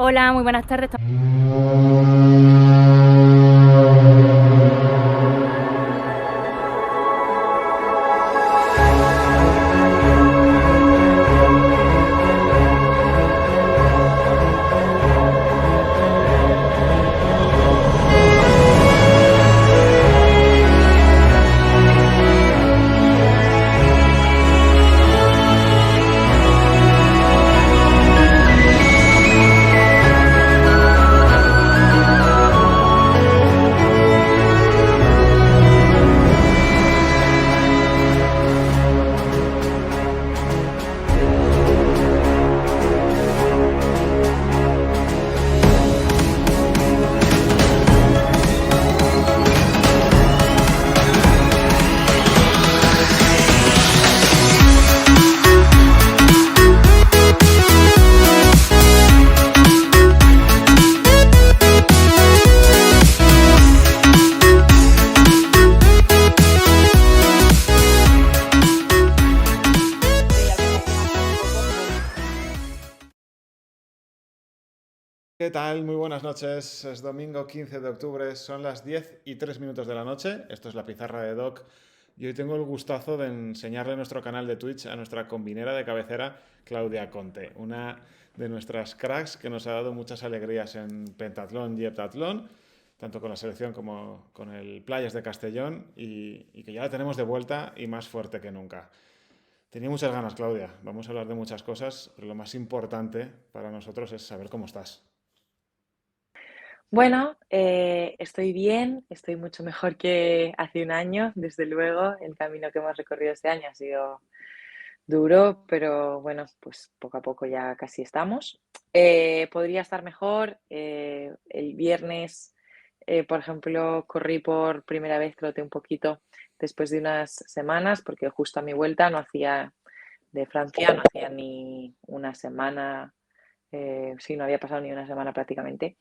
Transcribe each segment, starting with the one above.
Hola, muy buenas tardes. ¿Qué tal? Muy buenas noches. Es domingo 15 de octubre, son las 10:03 de la noche. Esto es la pizarra de Doc. Y hoy tengo el gustazo de enseñarle nuestro canal de Twitch a nuestra combinera de cabecera, Claudia Conte, una de nuestras cracks que nos ha dado muchas alegrías en pentatlón y heptatlón, tanto con la selección como con el Playas de Castellón, y que ya la tenemos de vuelta y más fuerte que nunca. Tenía muchas ganas, Claudia. Vamos a hablar de muchas cosas, pero lo más importante para nosotros es saber cómo estás. Bueno, estoy bien, estoy mucho mejor que hace un año, desde luego. El camino que hemos recorrido este año ha sido duro, pero bueno, pues poco a poco ya casi estamos. Podría estar mejor. El viernes, por ejemplo, corrí por primera vez, troté un poquito después de unas semanas, porque justo a mi vuelta no hacía de Francia, no hacía ni una semana, sí, no había pasado ni una semana prácticamente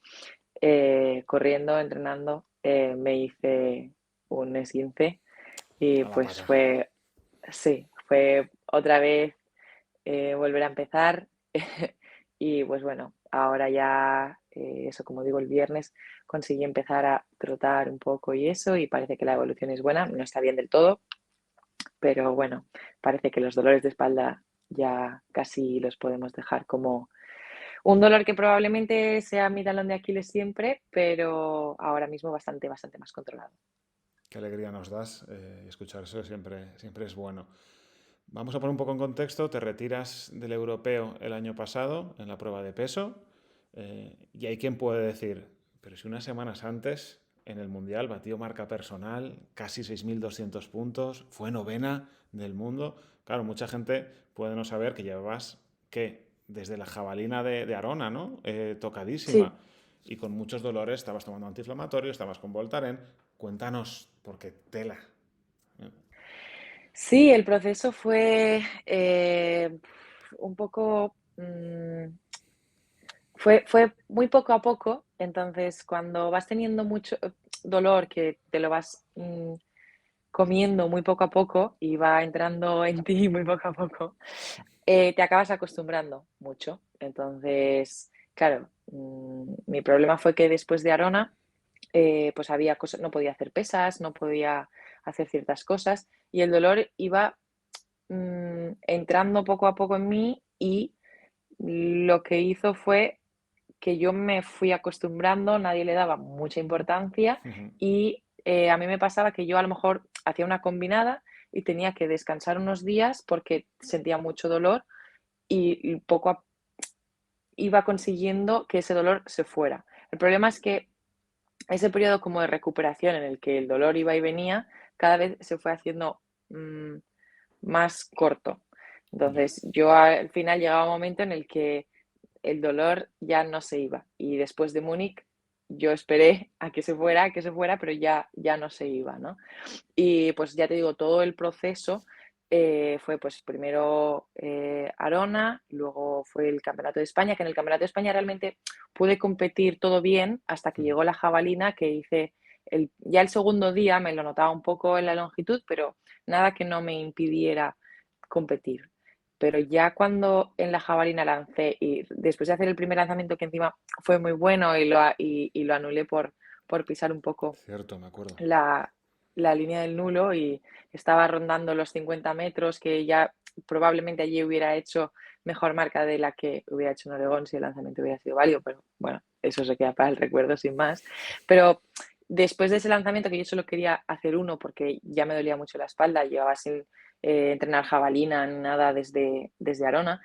corriendo, entrenando, me hice un esguince y A la pues pata. sí, fue otra vez volver a empezar y pues bueno, ahora ya, eso como digo, el viernes conseguí empezar a trotar un poco y eso y parece que la evolución es buena, no está bien del todo, pero bueno, parece que los dolores de espalda ya casi los podemos dejar como un dolor que probablemente sea mi talón de Aquiles siempre, pero ahora mismo bastante, bastante más controlado. Qué alegría nos das. Escuchar eso siempre es bueno. Vamos a poner un poco en contexto. Te retiras del europeo el año pasado en la prueba de peso. Y hay quien puede decir, pero si unas semanas antes en el Mundial batió marca personal, casi 6.200 puntos, fue novena del mundo. Claro, mucha gente puede no saber que llevabas, ¿qué? Desde la jabalina de Arona, ¿no? Sí, Tocadísima. Y con muchos dolores, estabas tomando antiinflamatorio, estabas con Voltaren. Cuéntanos, porque tela. sí, el proceso fue un poco, fue muy poco a poco, entonces cuando vas teniendo mucho dolor que te lo vas comiendo muy poco a poco y va entrando en ti muy poco a poco, te acabas acostumbrando mucho. Entonces, claro, mi problema fue que después de Arona, pues había cosas, no podía hacer pesas, no podía hacer ciertas cosas y el dolor iba entrando poco a poco en mí y lo que hizo fue que yo me fui acostumbrando, nadie le daba mucha importancia y a mí me pasaba que yo a lo mejor hacía una combinada y tenía que descansar unos días porque sentía mucho dolor y poco a iba consiguiendo que ese dolor se fuera. El problema es que ese periodo como de recuperación en el que el dolor iba y venía, cada vez se fue haciendo mm, más corto. Ya. Entonces, yo al final llegaba un momento en el que el dolor ya no se iba. Y después de Múnich, yo esperé a que se fuera, pero ya no se iba, ¿no? Y pues ya te digo, todo el proceso fue pues primero Arona, luego fue el Campeonato de España, que en el Campeonato de España realmente pude competir todo bien hasta que llegó la jabalina, que hice ya el segundo día, me lo notaba un poco en la longitud, pero nada que no me impidiera competir. pero ya cuando en la jabalina lancé y después de hacer el primer lanzamiento que encima fue muy bueno y lo anulé por pisar un poco Cierto, me acuerdo. la, la línea del nulo y estaba rondando los 50 metros, que ya probablemente allí hubiera hecho mejor marca de la que hubiera hecho en Oregón si el lanzamiento hubiera sido válido, pero bueno, eso se queda para el recuerdo sin más. Pero después de ese lanzamiento, que yo solo quería hacer uno porque ya me dolía mucho la espalda, llevaba sin entrenar jabalina ni nada desde Arona,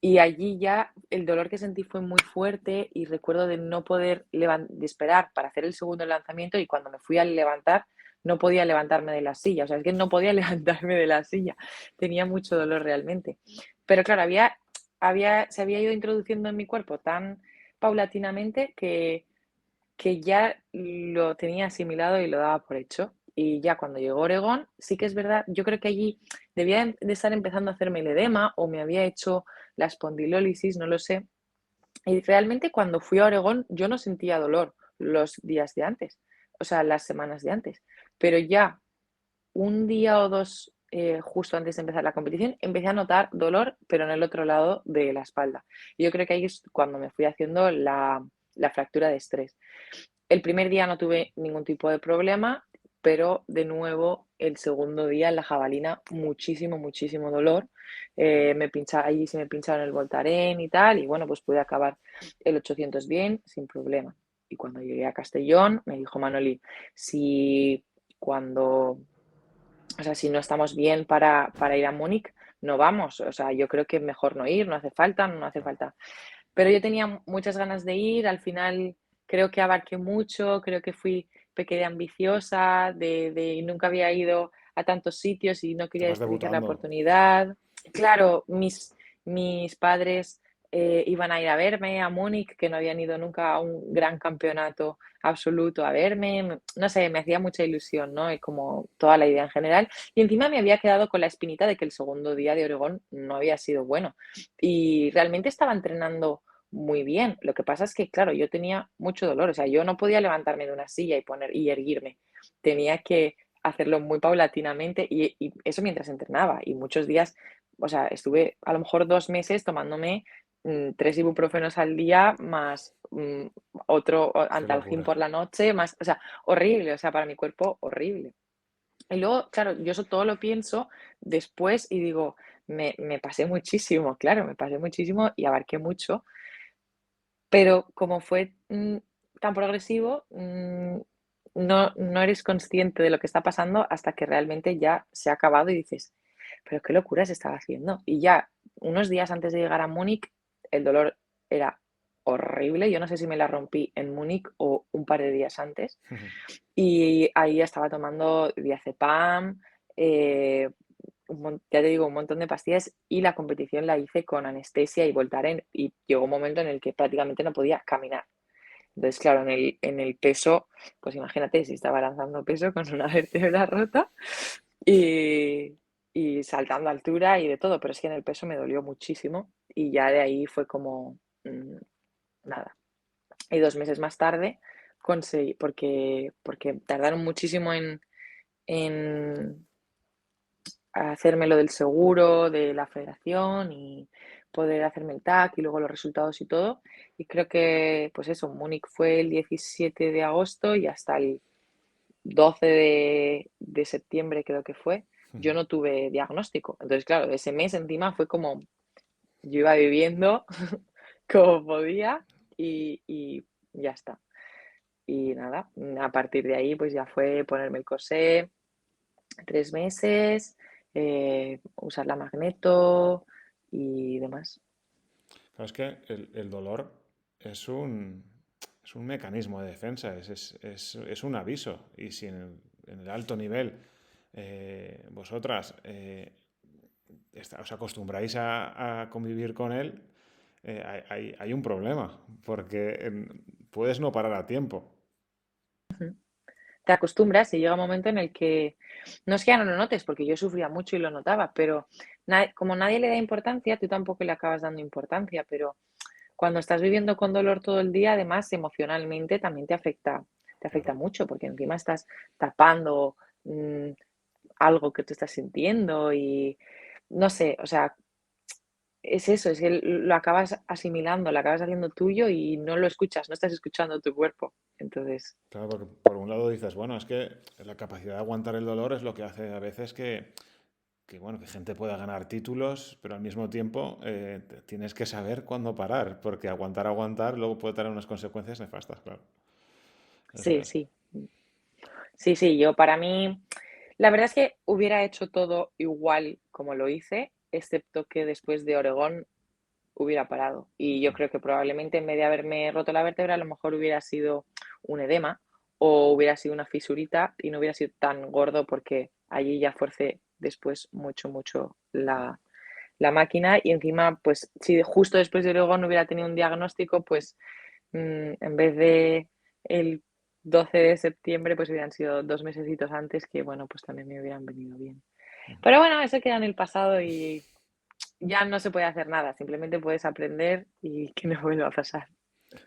y allí ya el dolor que sentí fue muy fuerte y recuerdo de no poder de esperar para hacer el segundo lanzamiento y cuando me fui a levantar no podía levantarme de la silla, o sea, es que no podía levantarme de la silla, tenía mucho dolor realmente. Pero claro, se había ido introduciendo en mi cuerpo tan paulatinamente que ya lo tenía asimilado y lo daba por hecho. Y ya cuando llegó Oregón, sí que es verdad, yo creo que allí debía de estar empezando a hacerme el edema o me había hecho la espondilólisis, no lo sé. Y realmente cuando fui a Oregón yo no sentía dolor los días de antes, o sea, las semanas de antes. Pero ya un día o dos justo antes de empezar la competición empecé a notar dolor, pero en el otro lado de la espalda. Y yo creo que ahí es cuando me fui haciendo la fractura de estrés. El primer día no tuve ningún tipo de problema, pero de nuevo el segundo día en la jabalina muchísimo, muchísimo dolor. Allí se me pincharon el Voltaren y tal, y bueno, pues pude acabar el 800 bien, sin problema. Y cuando llegué a Castellón, me dijo Manoli, si cuando, o sea, si no estamos bien para ir a Múnich, no vamos. O sea, yo creo que mejor no ir, no hace falta, no hace falta. Pero yo tenía muchas ganas de ir, al final creo que abarqué mucho, creo que fui pequeña ambiciosa, nunca había ido a tantos sitios y no quería Estabas desperdiciar la debutando. oportunidad. Claro, mis padres iban a ir a verme a Múnich, que no habían ido nunca a un gran campeonato absoluto a verme, no sé, me hacía mucha ilusión, ¿no? Y como toda la idea en general. Y encima me había quedado con la espinita de que el segundo día de Oregón no había sido bueno. Y realmente estaba entrenando muy bien. Lo que pasa es que, claro, yo tenía mucho dolor, o sea, yo no podía levantarme de una silla y erguirme. Tenía que hacerlo muy paulatinamente y eso mientras entrenaba. Y muchos días, o sea, estuve a lo mejor 2 meses tomándome 3 ibuprofenos al día más otro Qué antalgin locura. por la noche, más, o sea, horrible, o sea, para mi cuerpo horrible. Y luego, claro, yo eso todo lo pienso después y digo, me pasé muchísimo, claro, me pasé muchísimo y abarqué mucho, pero como fue tan progresivo, no eres consciente de lo que está pasando hasta que realmente ya se ha acabado y dices, pero qué locura se estaba haciendo. Y ya unos días antes de llegar a Múnich, el dolor era horrible. Yo no sé si me la rompí en Múnich o un par de días antes. Y ahí estaba tomando diazepam, eh, ya te digo, un montón de pastillas y la competición la hice con anestesia y Voltaren y llegó un momento en el que prácticamente no podía caminar. Entonces, claro, en el peso, pues imagínate si estaba lanzando peso con una vértebra rota y, y saltando altura y de todo, pero es que en el peso me dolió muchísimo y ya de ahí fue como, nada. Y 2 meses más tarde conseguí, porque tardaron muchísimo en hacerme lo del seguro de la federación y poder hacerme el TAC y luego los resultados y todo. Y creo que, pues eso, Múnich fue el 17 de agosto y hasta el 12 de septiembre creo que fue, yo no tuve diagnóstico. Entonces, claro, ese mes encima fue como yo iba viviendo como podía y ya está. Y nada, a partir de ahí pues ya fue ponerme el corsé 3 meses, usar la magneto y demás. Pero es que el dolor es es un mecanismo de defensa, es un aviso. Y si en el alto nivel vosotras os acostumbráis a convivir con él, hay un problema, porque puedes no parar a tiempo. Te acostumbras y llega un momento en el que no es que ya no lo notes, porque yo sufría mucho y lo notaba, pero como nadie le da importancia, tú tampoco le acabas dando importancia, pero cuando estás viviendo con dolor todo el día, además emocionalmente también te afecta Claro. mucho, porque encima estás tapando algo que tú estás sintiendo y no sé, o sea, es eso, es que lo acabas asimilando, lo acabas haciendo tuyo y no lo escuchas, no estás escuchando tu cuerpo. Entonces, Claro, porque por un lado dices, bueno, es que la capacidad de aguantar el dolor es lo que hace a veces que, bueno, que gente pueda ganar títulos, pero al mismo tiempo tienes que saber cuándo parar, porque aguantar, luego puede tener unas consecuencias nefastas, claro. Eso sí, es. sí. Sí, sí, yo para mí, la verdad es que hubiera hecho todo igual como lo hice, excepto que después de Oregón hubiera parado. Y yo creo que probablemente en vez de haberme roto la vértebra, a lo mejor hubiera sido un edema o hubiera sido una fisurita y no hubiera sido tan gordo porque allí ya forcé después mucho, mucho la máquina y encima, pues si justo después de Oregón no hubiera tenido un diagnóstico, pues en vez de el 12 de septiembre, pues hubieran sido 2 mesecitos antes que, bueno, pues también me hubieran venido bien. Pero bueno, eso queda en el pasado y ya no se puede hacer nada, simplemente puedes aprender y que no vuelva a pasar.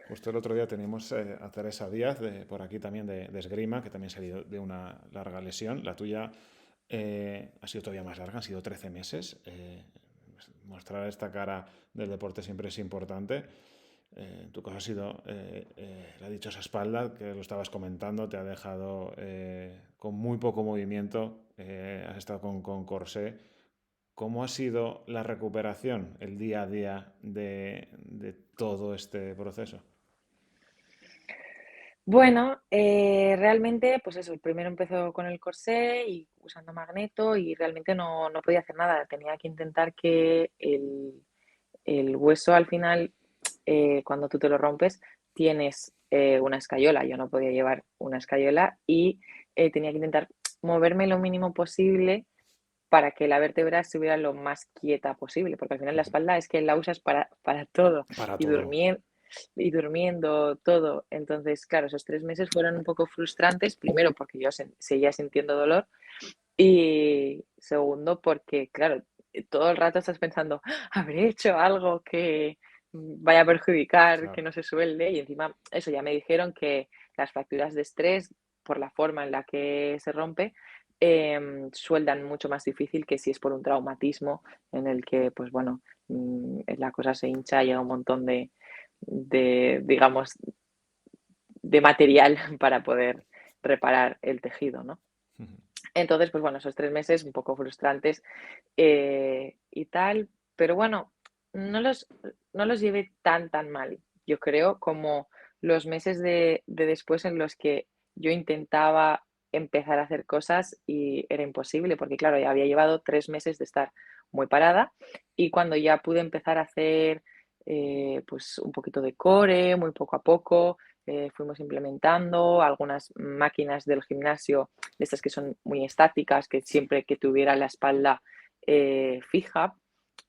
Justo el otro día teníamos a Teresa Díaz, por aquí también de esgrima, que también se ha ido de una larga lesión. La tuya ha sido todavía más larga, han sido 13 meses. Mostrar esta cara del deporte siempre es importante. En tu caso ha sido la dichosa espalda, que lo estabas comentando, te ha dejado con muy poco movimiento, has estado con corsé. ¿Cómo ha sido la recuperación, el día a día de todo este proceso? Bueno, realmente, pues eso, primero empezó con el corsé y usando magneto y realmente no podía hacer nada. Tenía que intentar que el hueso al final, cuando tú te lo rompes, tienes una escayola. Yo no podía llevar una escayola y tenía que intentar moverme lo mínimo posible para que la vértebra estuviera lo más quieta posible, porque al final la espalda es que la usas para todo Para y todo. y durmiendo, todo. Entonces, claro, esos 3 meses fueron un poco frustrantes, primero porque yo seguía sintiendo dolor y segundo porque, claro, todo el rato estás pensando, habré hecho algo que vaya a perjudicar, que Claro. no se suelde y encima eso ya me dijeron que las fracturas de estrés, por la forma en la que se rompe, sueldan mucho más difícil que si es por un traumatismo en el que, pues bueno, la cosa se hincha y llega un montón digamos, de material para poder reparar el tejido, ¿no? Entonces, pues bueno, esos 3 meses un poco frustrantes y tal, pero bueno, no los, no los llevé tan mal, yo creo, como los meses de después en los que yo intentaba empezar a hacer cosas y era imposible, porque claro, ya había llevado 3 meses de estar muy parada y cuando ya pude empezar a hacer pues un poquito de core, muy poco a poco, fuimos implementando algunas máquinas del gimnasio de estas que son muy estáticas, que siempre que tuviera la espalda fija.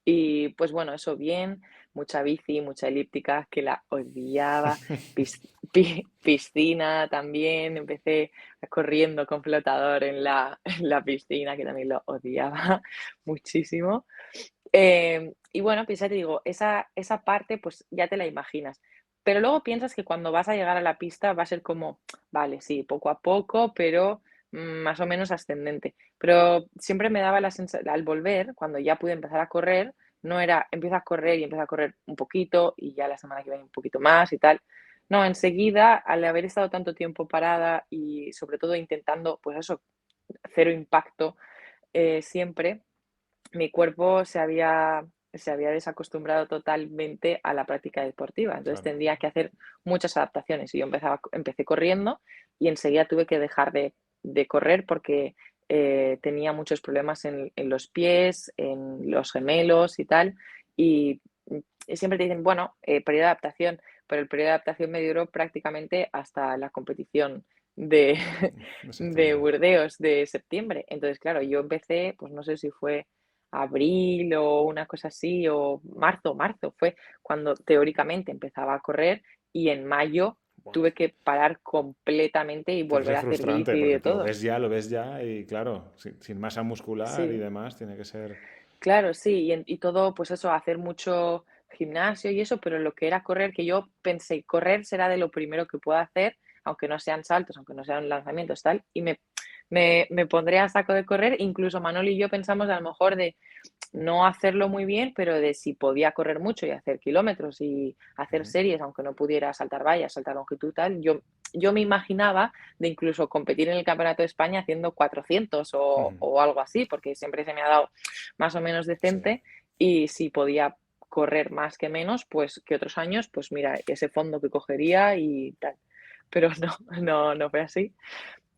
Y pues bueno, eso bien, mucha bici, mucha elíptica, que la odiaba, piscina también, empecé corriendo con flotador en en la piscina, que también lo odiaba muchísimo. Y bueno, pues ya te digo, esa parte pues ya te la imaginas. Pero luego piensas que cuando vas a llegar a la pista va a ser como, vale, sí, poco a poco, pero más o menos ascendente. Pero siempre me daba la sensación, al volver, cuando ya pude empezar a correr, no era empieza a correr y empieza a correr un poquito y ya la semana que viene un poquito más y tal. No, enseguida, al haber estado tanto tiempo parada y sobre todo intentando, pues eso, cero impacto siempre, mi cuerpo se había desacostumbrado totalmente a la práctica deportiva. Entonces Claro. tendría que hacer muchas adaptaciones. Y yo empecé corriendo y enseguida tuve que dejar de correr porque tenía muchos problemas en los pies, en los gemelos y tal. Y, y siempre te dicen, bueno, periodo de adaptación, pero el periodo de adaptación me duró prácticamente hasta la competición de, De de septiembre. Burdeos de septiembre. Entonces, claro, yo empecé, pues no sé si fue abril o una cosa así, o marzo fue cuando teóricamente empezaba a correr y en mayo Buah. tuve que parar completamente y Tiene que volver ser a hacer frustrante bici y porque de todo. lo ves ya y claro, sin masa muscular y Sí, demás, tiene que ser... claro, sí, y todo, pues eso, hacer mucho gimnasio y eso, pero lo que era correr, que yo pensé, correr será de lo primero que puedo hacer, aunque no sean saltos, aunque no sean lanzamientos, tal, y me pondré a saco de correr. Incluso Manoli y yo pensamos a lo mejor de no hacerlo muy bien, pero de si podía correr mucho y hacer kilómetros y hacer Ujú. series, aunque no pudiera saltar vallas, saltar longitud tal, yo me imaginaba de incluso competir en el Campeonato de España haciendo 400 Ujú. o algo así, porque siempre se me ha dado más o menos Sí. decente y si podía correr más que menos, pues que otros años, pues mira, ese fondo que cogería y tal. Pero no fue así.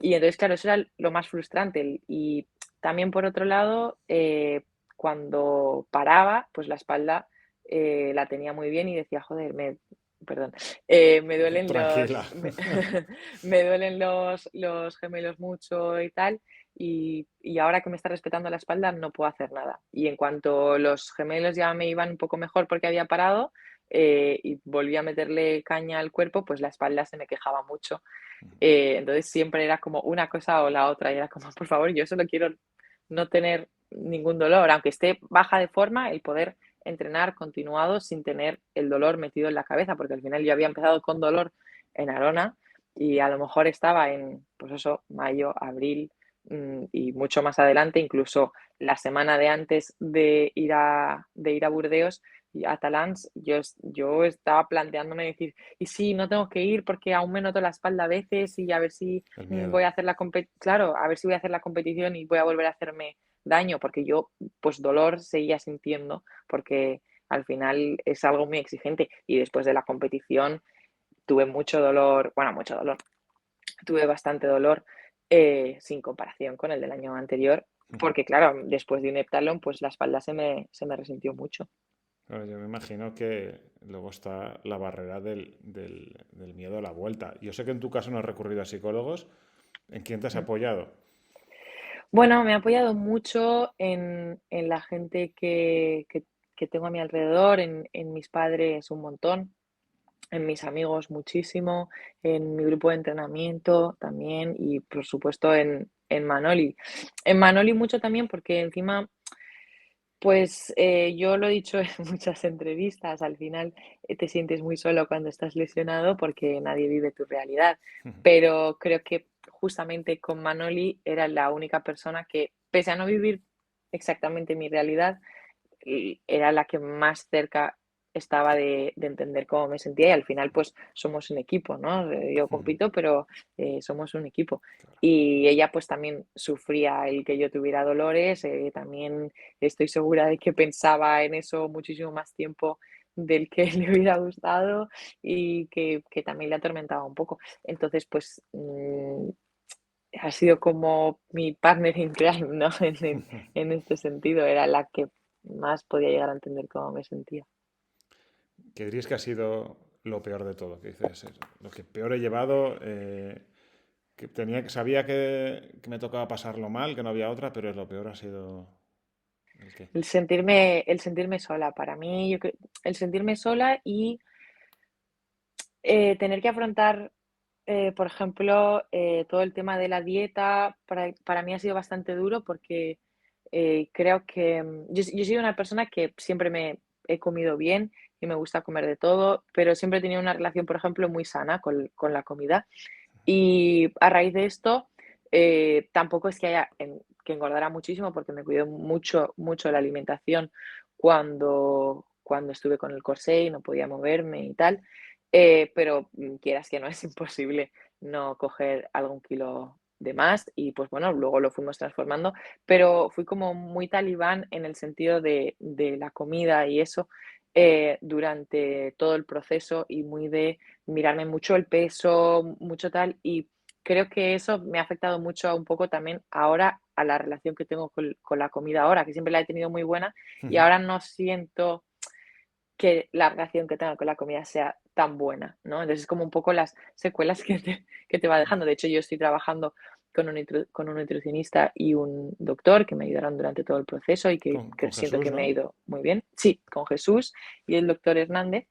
Y entonces, claro, eso era lo más frustrante. Y también, por otro lado, cuando paraba, pues la espalda la tenía muy bien y decía, joder, perdón, me duelen Tranquila. me duelen los gemelos mucho y tal. Y ahora que me está respetando la espalda, no puedo hacer nada. Y en cuanto los gemelos ya me iban un poco mejor porque había parado y volví a meterle caña al cuerpo, pues la espalda se me quejaba mucho. Entonces siempre era como una cosa o la otra, y era como, por favor, yo solo quiero no tener ningún dolor, aunque esté baja de forma, el poder entrenar continuado sin tener el dolor metido en la cabeza, porque al final yo había empezado con dolor en Arona y a lo mejor estaba en, pues eso, mayo, abril y mucho más adelante, incluso la semana de antes de ir a Burdeos y a Talans, yo estaba planteándome decir, y sí, no tengo que ir porque aún me noto la espalda a veces y a ver si El miedo. voy a hacer claro, a ver si voy a hacer la competición y voy a volver a hacerme daño, porque yo pues dolor seguía sintiendo, porque al final es algo muy exigente y después de la competición tuve mucho dolor, bueno, mucho dolor, tuve bastante dolor sin comparación con el del año anterior, Ujú. porque claro, después de un heptalón pues la espalda se me resintió mucho. Claro, yo me imagino que luego está la barrera del miedo a la vuelta. Yo sé que en tu caso no has recurrido a psicólogos. ¿En quién te has apoyado? Bueno, me he apoyado mucho en la gente que tengo a mi alrededor, en mis padres un montón, en mis amigos muchísimo, en mi grupo de entrenamiento también y por supuesto en Manoli. En Manoli mucho también porque encima, pues yo lo he dicho en muchas entrevistas, al final te sientes muy solo cuando estás lesionado porque nadie vive tu realidad, pero creo que justamente con Manoli era la única persona que, pese a no vivir exactamente mi realidad, y era la que más cerca estaba de entender cómo me sentía y al final pues somos un equipo, ¿no? Yo compito, pero somos un equipo. Y ella pues también sufría el que yo tuviera dolores, también estoy segura de que pensaba en eso muchísimo más tiempo del que le hubiera gustado y que también le atormentaba un poco. Entonces, pues ha sido como mi partner in crime, ¿no? En este sentido, era la que más podía llegar a entender cómo me sentía. ¿Qué dirías que ha sido lo peor de todo? Que dices, lo que peor he llevado, que sabía que me tocaba pasarlo mal, que no había otra, pero lo peor ha sido el qué. El sentirme sola, para mí, el sentirme sola y tener que afrontar, por ejemplo, todo el tema de la dieta, para mí ha sido bastante duro porque creo que yo soy una persona que siempre me he comido bien y me gusta comer de todo, pero siempre he tenido una relación, por ejemplo, muy sana con la comida. Y a raíz de esto, tampoco es que haya que engordara muchísimo, porque me cuidé mucho, mucho la alimentación cuando estuve con el corsé y no podía moverme y tal. Pero quieras que no, es imposible no coger algún kilo de más y pues bueno, luego lo fuimos transformando, pero fui como muy talibán en el sentido de la comida y eso durante todo el proceso y muy de mirarme mucho el peso, mucho tal, y creo que eso me ha afectado mucho un poco también ahora a la relación que tengo con la comida ahora, que siempre la he tenido muy buena y ahora no siento que la relación que tengo con la comida sea tan buena, ¿no? Entonces es como un poco las secuelas que te va dejando. De hecho, yo estoy trabajando con un nutricionista y un doctor que me ayudaron durante todo el proceso y que Con siento que Jesús, me ha ¿no? ido muy bien. Sí, con Jesús y el doctor Hernández.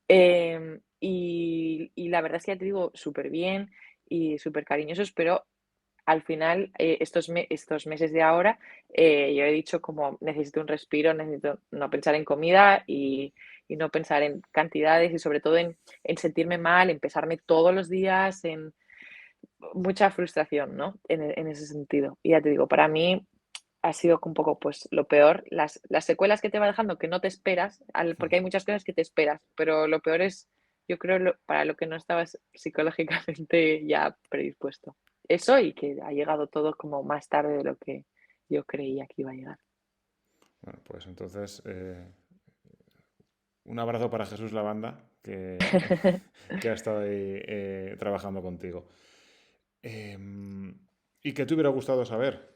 Y la verdad es que ya te digo, súper bien y súper cariñosos, pero al final, estos meses de ahora, yo he dicho como necesito un respiro, necesito no pensar en comida y no pensar en cantidades y sobre todo en sentirme mal, en pesarme todos los días, mucha frustración, ¿no? En ese sentido. Y ya te digo, para mí ha sido un poco, pues, lo peor, las secuelas que te va dejando que no te esperas, porque hay muchas cosas que te esperas, pero lo peor es, yo creo, para lo que no estabas psicológicamente ya predispuesto. Eso y que ha llegado todo como más tarde de lo que yo creía que iba a llegar. Bueno, pues entonces, un abrazo para Jesús Lavanda, que ha estado ahí trabajando contigo. Em, ¿Y qué te hubiera gustado saber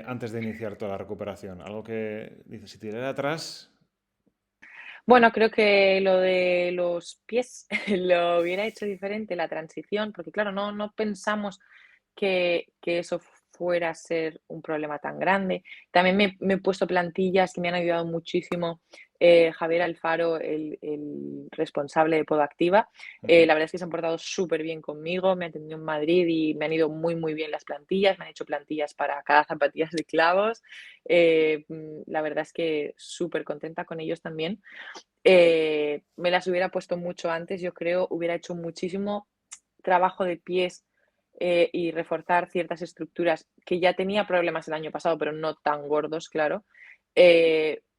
antes de iniciar toda la recuperación? Algo que, dices, si tirara atrás, Bueno, creo que lo de los pies lo hubiera hecho diferente, la transición, porque claro, no pensamos que eso fuera a ser un problema tan grande. También me he puesto plantillas que me han ayudado muchísimo. Javier Alfaro, el responsable de Podoactiva, ujú, la verdad es que se han portado súper bien conmigo, me ha atendido en Madrid y me han ido muy, muy bien las plantillas, me han hecho plantillas para cada zapatillas de clavos. La verdad es que súper contenta con ellos también. Me las hubiera puesto mucho antes, yo creo, hubiera hecho muchísimo trabajo de pies y reforzar ciertas estructuras que ya tenía problemas el año pasado, pero no tan gordos, claro.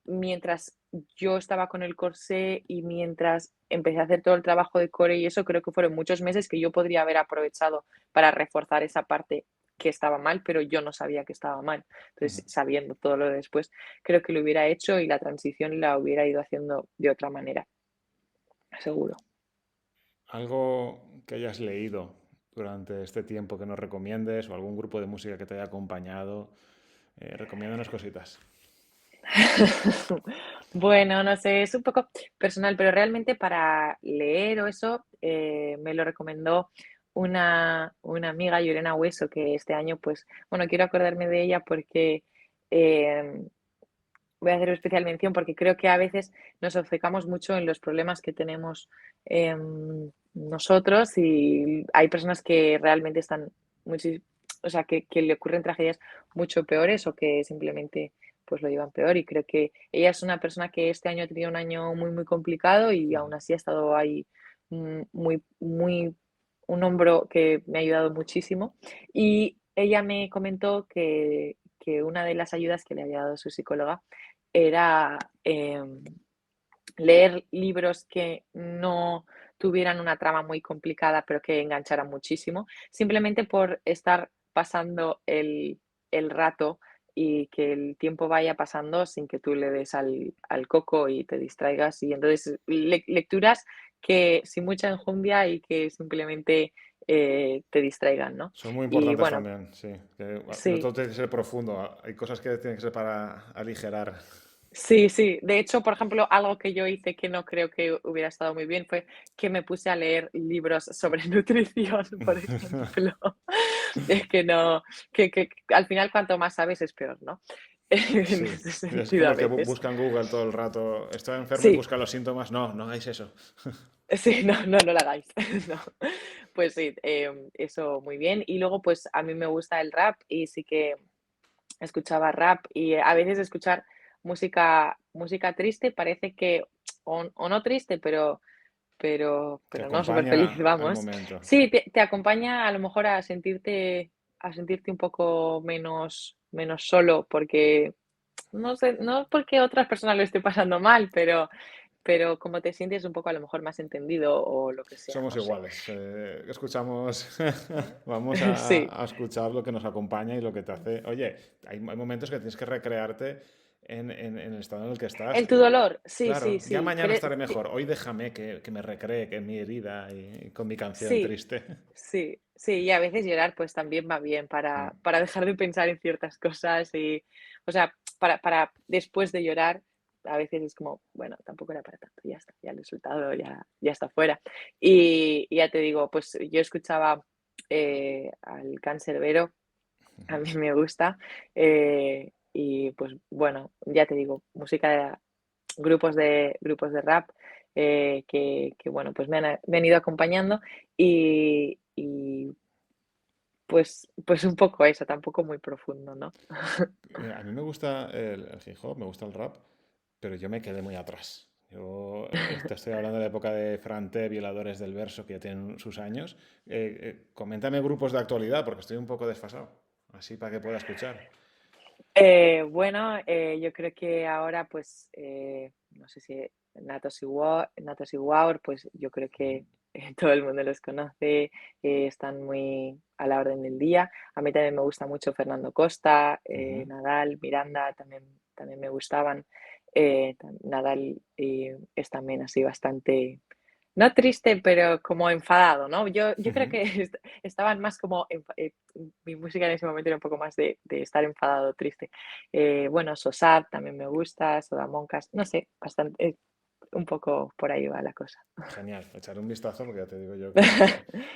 Mientras yo estaba con el corsé y mientras empecé a hacer todo el trabajo de core y eso, creo que fueron muchos meses que yo podría haber aprovechado para reforzar esa parte que estaba mal, pero yo no sabía que estaba mal. ujú. Entonces, sabiendo todo lo de después, creo que lo hubiera hecho y la transición la hubiera ido haciendo de otra manera, seguro. Algo que hayas leído durante este tiempo que nos recomiendes o algún grupo de música que te haya acompañado, recomiéndanos cositas. Bueno, no sé, es un poco personal, pero realmente para leer o eso, me lo recomendó una amiga, Yorena Hueso, que este año, pues, bueno, quiero acordarme de ella porque eh, voy a hacer especial mención porque creo que a veces nos obcecamos mucho en los problemas que tenemos nosotros y hay personas que realmente están, o sea, que le ocurren tragedias mucho peores o que simplemente pues lo llevan peor y creo que ella es una persona que este año ha tenido un año muy, muy complicado y Ujú. aún así ha estado ahí muy, muy, un hombro que me ha ayudado muchísimo y ella me comentó que una de las ayudas que le había dado su psicóloga era leer libros que no tuvieran una trama muy complicada, pero que engancharan muchísimo, simplemente por estar pasando el rato y que el tiempo vaya pasando sin que tú le des al coco y te distraigas. Y entonces, lecturas que sin mucha enjundia y que simplemente te distraigan, ¿no? Son muy Y importantes bueno, también, sí. Que no sí, todo tiene que ser profundo, hay cosas que tienen que ser para aligerar. sí, sí. De hecho, por ejemplo, algo que yo hice que no creo que hubiera estado muy bien fue que me puse a leer libros sobre nutrición, por ejemplo. Es que no, que al final cuanto más sabes es peor, ¿no? En Sí, ese es sentido como a el que veces. busca en Google todo el rato. Estoy enfermo y Sí, busca los síntomas. No, no hagáis eso. sí, no lo hagáis. No. Pues sí, eso muy bien. Y luego, pues a mí me gusta el rap y sí que escuchaba rap y a veces escuchar música triste parece que, o no triste, Que pero no súper acompaña feliz, al vamos. momento. Sí, te acompaña a lo mejor a sentirte un poco menos solo, porque no sé, no porque otras personas lo estén pasando mal, pero como te sientes un poco a lo mejor más entendido o lo que sea, Somos no sé. iguales. Escuchamos, vamos Sí, a escuchar lo que nos acompaña y lo que te hace. Oye, hay momentos que tienes que recrearte en el estado en el que estás. en tu dolor, sí, sí, Claro, ya sí, mañana estaré mejor. Hoy déjame que me recree que mi herida y con mi canción sí, triste. sí, sí, y a veces llorar pues también va bien para dejar de pensar en ciertas cosas y, o sea, para después de llorar, a veces es como, bueno, tampoco era para tanto, ya está, ya lo he soltado, ya está fuera. Y ya te digo, pues yo escuchaba al Canserbero, a mí me gusta, y pues bueno, ya te digo, música grupos de rap que, bueno, pues me han ido acompañando y pues un poco eso, tampoco muy profundo, ¿no? A mí me gusta el hip hop, me gusta el rap, pero yo me quedé muy atrás. Yo te estoy hablando de la época de Fran Té, Violadores del Verso, que ya tienen sus años. Coméntame grupos de actualidad, porque estoy un poco desfasado. Así para que pueda escuchar. Bueno, yo creo que ahora, pues, no sé si Natos y Waur, pues yo creo que todo el mundo los conoce, están muy a la orden del día. A mí también me gusta mucho Fernando Costa, Ujú. Nadal, Miranda, también me gustaban. Nadal es también así bastante, no triste, pero como enfadado, ¿no? Yo creo que estaban más como, mi música en ese momento era un poco más de estar enfadado, triste. Bueno, Sosab también me gusta, Sodamoncas, no sé, bastante, un poco por ahí va la cosa. Genial, echaré un vistazo porque ya te digo yo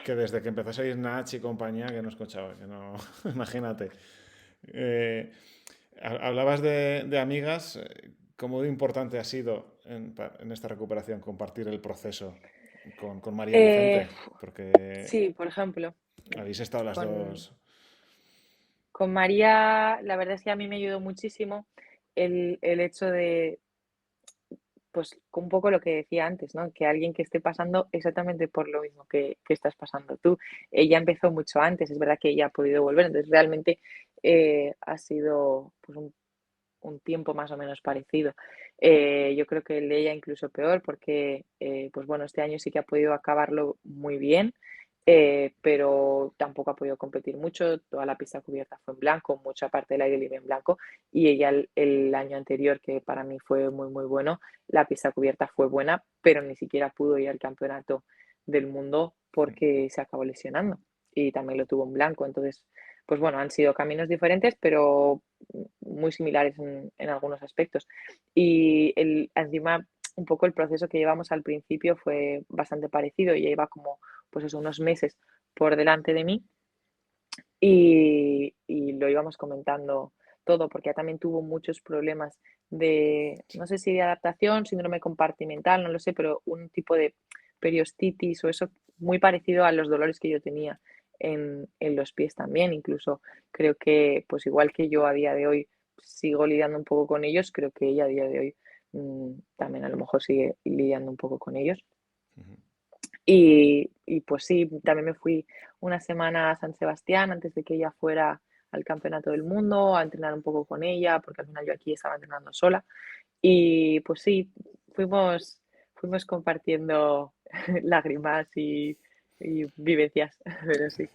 que desde que empezó a salir Nach y compañía que no escuchaba, que no, imagínate. Eh, Hablabas de amigas, ¿cómo de importante ha sido en esta recuperación compartir el proceso con María Eh, Vicente? Porque sí, por ejemplo, habéis estado las con, dos. con María, la verdad es que a mí me ayudó muchísimo el hecho de, pues un poco lo que decía antes, ¿no? Que alguien que esté pasando exactamente por lo mismo que estás pasando tú. Ella empezó mucho antes, es verdad que ella ha podido volver, entonces realmente ha sido pues, un tiempo más o menos parecido. Yo creo que el de ella incluso peor porque, pues bueno, este año sí que ha podido acabarlo muy bien, pero tampoco ha podido competir mucho. Toda la pista cubierta fue en blanco, mucha parte del aire libre en blanco y ella el año anterior, que para mí fue muy, muy bueno, la pista cubierta fue buena, pero ni siquiera pudo ir al campeonato del mundo porque se acabó lesionando y también lo tuvo en blanco. Entonces, pues bueno, han sido caminos diferentes, pero muy similares en algunos aspectos. Y encima, un poco el proceso que llevamos al principio fue bastante parecido. Ella iba como, pues eso, unos meses por delante de mí y lo íbamos comentando todo, porque ella también tuvo muchos problemas de, no sé si de adaptación, síndrome compartimental, no lo sé, pero un tipo de periostitis o eso muy parecido a los dolores que yo tenía en los pies también. Incluso creo que, pues igual que yo a día de hoy sigo lidiando un poco con ellos, creo que ella a día de hoy también a lo mejor sigue lidiando un poco con ellos. Ujú. Y pues sí, también me fui una semana a San Sebastián antes de que ella fuera al Campeonato del Mundo, a entrenar un poco con ella, porque al final yo aquí estaba entrenando sola. Y pues sí, fuimos compartiendo lágrimas y vivencias, pero sí.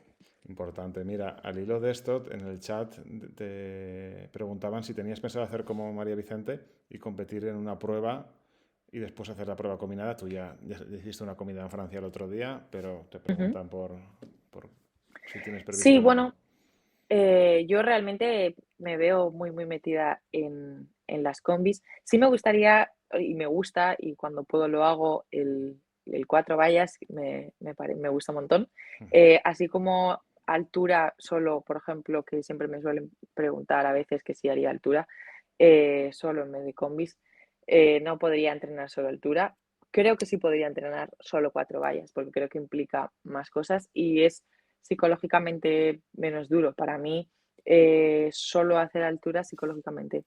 Importante. Mira, al hilo de esto, en el chat te preguntaban si tenías pensado hacer como María Vicente y competir en una prueba y después hacer la prueba combinada. Tú ya hiciste una comida en Francia el otro día, pero te Ujú. preguntan por si tienes Sí, previsto. bueno, yo realmente me veo muy, muy metida en las combis. Sí me gustaría, y me gusta, y cuando puedo lo hago, el cuatro vallas, me gusta un montón. Así como altura solo, por ejemplo, que siempre me suelen preguntar a veces que si haría altura, solo en vez de combis, no podría entrenar solo altura. Creo que sí podría entrenar solo cuatro vallas, porque creo que implica más cosas y es psicológicamente menos duro. Para mí, solo hacer altura psicológicamente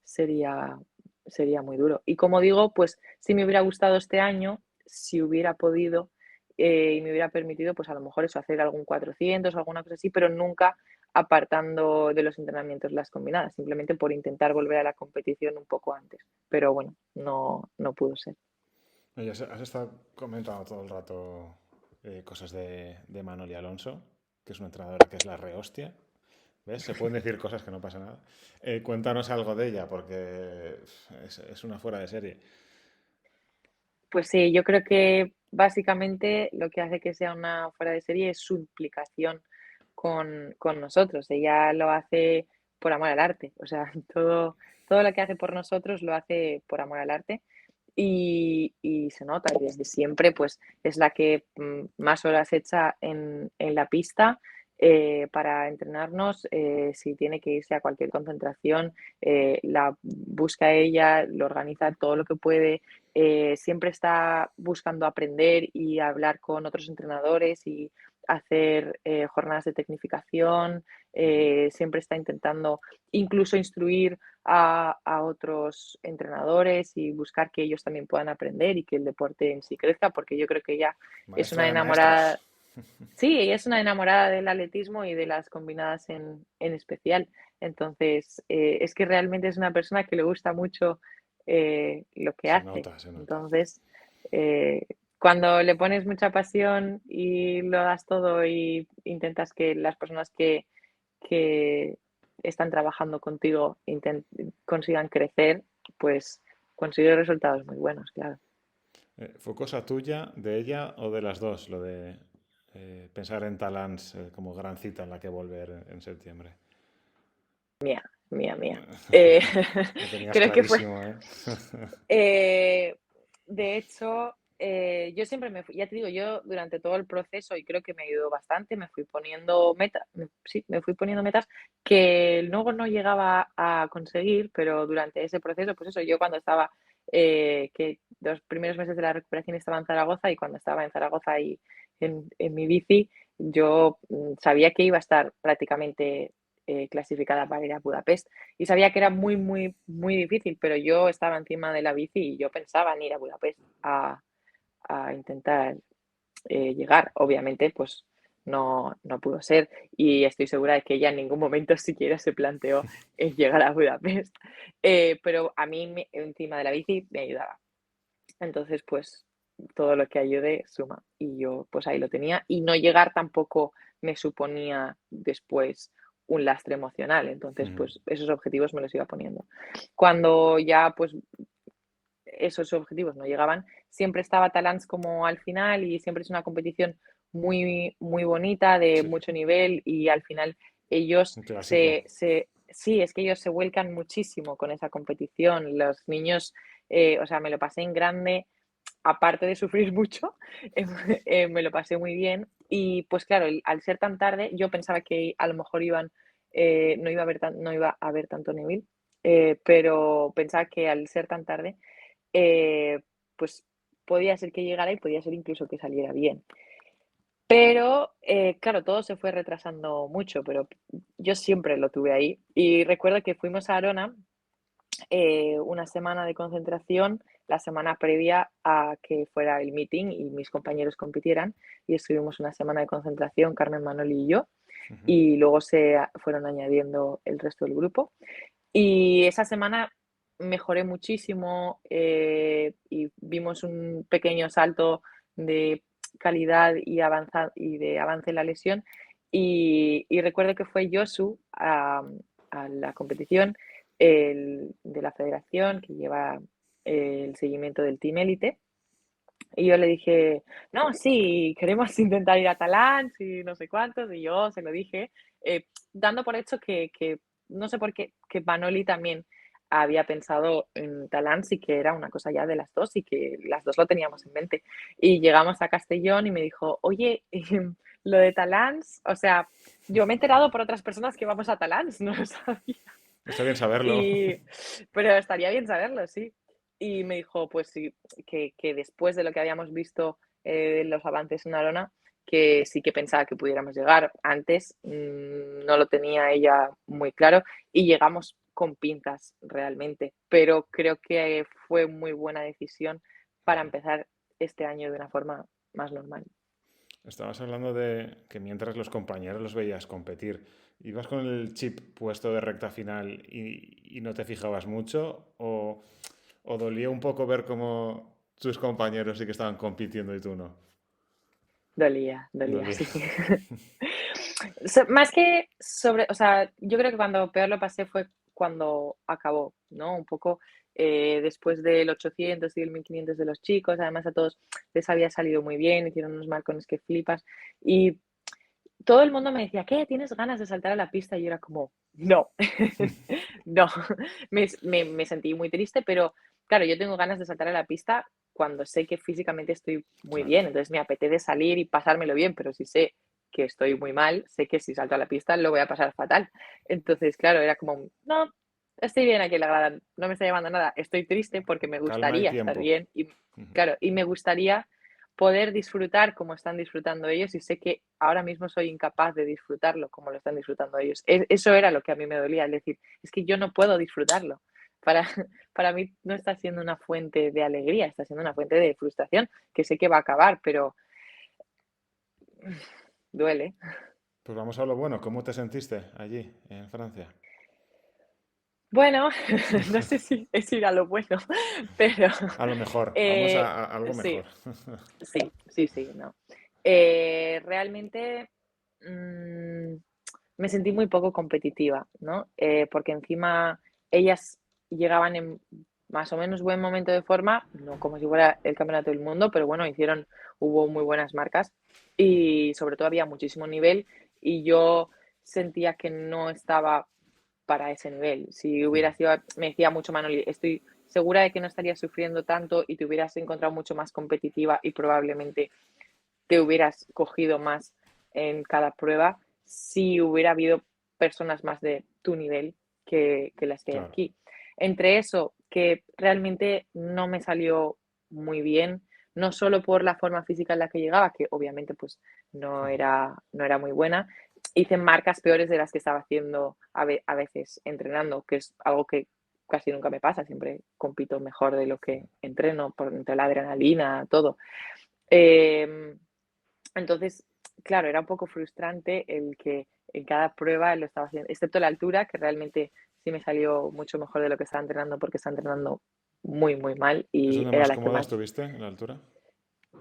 sería, sería muy duro. Y como digo, pues si me hubiera gustado este año, si hubiera podido y me hubiera permitido, pues a lo mejor eso, hacer algún 400 alguna cosa así, pero nunca apartando de los entrenamientos las combinadas, simplemente por intentar volver a la competición un poco antes. Pero bueno, no pudo ser. Oye, has estado comentando todo el rato cosas de Manoli Alonso, que es una entrenadora que es la rehostia. ¿Ves? Se pueden decir cosas que no pasa nada. Cuéntanos algo de ella, porque es una fuera de serie. Pues sí, yo creo que básicamente lo que hace que sea una fuera de serie es su implicación con nosotros. Ella lo hace por amor al arte, o sea, todo lo que hace por nosotros lo hace por amor al arte y se nota, y desde siempre pues es la que más horas echa en la pista para entrenarnos. Si tiene que irse a cualquier concentración, la busca ella, lo organiza todo lo que puede. Siempre está buscando aprender y hablar con otros entrenadores y hacer jornadas de tecnificación. siempre está intentando incluso instruir a otros entrenadores y buscar que ellos también puedan aprender y que el deporte en sí crezca, porque yo creo que ella es Maestra una de maestros. enamorada. Sí, ella es una enamorada del atletismo y de las combinadas en especial. Entonces, es que realmente es una persona que le gusta mucho lo que Se hace. nota, se nota. Entonces, eh, cuando le pones mucha pasión y lo das todo y intentas que las personas que están trabajando contigo consigan crecer, pues consigues resultados muy buenos, claro. ¿Fue cosa tuya, de ella o de las dos, lo de pensar en Talans como gran cita en la que volver en septiembre? Mía, mía, mía. Eh, Lo tenías creo que fue. clarísimo, ¿eh? Eh, de hecho, yo siempre ya te digo, yo durante todo el proceso, y creo que me ayudó bastante, me fui poniendo metas, sí, me fui poniendo metas que luego no llegaba a conseguir, pero durante ese proceso, pues eso, yo cuando estaba, que los primeros meses de la recuperación estaba en Zaragoza y cuando estaba en Zaragoza y en mi bici, yo sabía que iba a estar prácticamente clasificada para ir a Budapest y sabía que era muy, muy, muy difícil, pero yo estaba encima de la bici y yo pensaba en ir a Budapest a intentar llegar. Obviamente, pues no pudo ser y estoy segura de que ella en ningún momento siquiera se planteó llegar a Budapest, pero a mí encima de la bici me ayudaba. Entonces, pues todo lo que ayude suma y yo pues ahí lo tenía y no llegar tampoco me suponía después un lastre emocional, entonces pues esos objetivos me los iba poniendo. Cuando ya pues esos objetivos no llegaban, siempre estaba Talans como al final y siempre es una competición muy, muy bonita, de Sí, mucho nivel y al final ellos un clásico. sí, es que ellos se vuelcan muchísimo con esa competición. Los niños, o sea, me lo pasé en grande, aparte de sufrir mucho, me lo pasé muy bien. Y pues claro, al ser tan tarde, yo pensaba que a lo mejor no iba a haber tanto Neville, pero pensaba que al ser tan tarde, eh, pues podía ser que llegara y podía ser incluso que saliera bien. Pero, claro, todo se fue retrasando mucho, pero yo siempre lo tuve ahí. Y recuerdo que fuimos a Arona una semana de concentración, la semana previa a que fuera el meeting y mis compañeros compitieran. Y estuvimos una semana de concentración, Carmen, Manoli y yo. Y luego se fueron añadiendo el resto del grupo. Y esa semana mejoré muchísimo y vimos un pequeño salto de calidad y de avance en la lesión. Y recuerdo que fue Josu a la competición de la federación que lleva el seguimiento del Team Elite. Y yo le dije, no, sí, queremos intentar ir a Talans y no sé cuántos. Y yo se lo dije, dando por hecho que no sé por qué, que Manoli también había pensado en Talans y que era una cosa ya de las dos y que las dos lo teníamos en mente. Y llegamos a Castellón y me dijo, oye, lo de Talans, o sea, yo me he enterado por otras personas que vamos a Talans, no lo sabía. Está bien saberlo. Y, pero estaría bien saberlo, sí. Y me dijo, pues sí, que después de lo que habíamos visto los avances en Arona, que sí que pensaba que pudiéramos llegar. Antes no lo tenía ella muy claro y llegamos con pintas realmente, pero creo que fue muy buena decisión para empezar este año de una forma más normal. Estabas hablando de que mientras los compañeros los veías competir, ¿ibas con el chip puesto de recta final y no te fijabas mucho? ¿O dolía un poco ver cómo tus compañeros sí que estaban compitiendo y tú no? Dolía, Dolía. sí. Más que sobre, o sea, yo creo que cuando peor lo pasé fue cuando acabó, ¿no? Un poco después del 800 y el 1500 de los chicos, además a todos les había salido muy bien, hicieron unos marcones que flipas y todo el mundo me decía, ¿qué? ¿Tienes ganas de saltar a la pista? Y yo era como, no, no, me sentí muy triste, pero claro, yo tengo ganas de saltar a la pista cuando sé que físicamente estoy muy Claro. bien, entonces me apetece salir y pasármelo bien, pero si sé que estoy muy mal, sé que si salto a la pista lo voy a pasar fatal. Entonces, claro, era como, no, estoy bien aquí en la grada, no me está llevando nada, estoy triste porque me Calma y gustaría estar tiempo. bien y claro, y me gustaría poder disfrutar como están disfrutando ellos y sé que ahora mismo soy incapaz de disfrutarlo como lo están disfrutando ellos. Eso era lo que a mí me dolía, es decir, es que yo no puedo disfrutarlo. Para, para mí no está siendo una fuente de alegría, está siendo una fuente de frustración que sé que va a acabar, pero duele. Pues vamos a lo bueno. ¿Cómo te sentiste allí, en Francia? Bueno, no sé si es ir a lo bueno, pero A lo mejor. Vamos eh, a algo sí, mejor. sí, no. Realmente me sentí muy poco competitiva, ¿no? Porque encima ellas llegaban en más o menos buen momento de forma, no como si fuera el campeonato del mundo, pero bueno, hubo muy buenas marcas y sobre todo había muchísimo nivel y yo sentía que no estaba para ese nivel. Si hubiera sido, me decía mucho Manoli, estoy segura de que no estarías sufriendo tanto y te hubieras encontrado mucho más competitiva y probablemente te hubieras cogido más en cada prueba si hubiera habido personas más de tu nivel que las que hay Claro. aquí. Entre eso, que realmente no me salió muy bien, no solo por la forma física en la que llegaba, que obviamente pues no era muy buena, hice marcas peores de las que estaba haciendo a veces entrenando, que es algo que casi nunca me pasa, siempre compito mejor de lo que entreno, por entre la adrenalina, todo. Eh, entonces, claro, era un poco frustrante el que en cada prueba lo estaba haciendo, excepto la altura, que realmente sí me salió mucho mejor de lo que estaba entrenando porque estaba entrenando muy, muy mal ¿Es y donde era más la que cómoda más, estuviste, en la altura?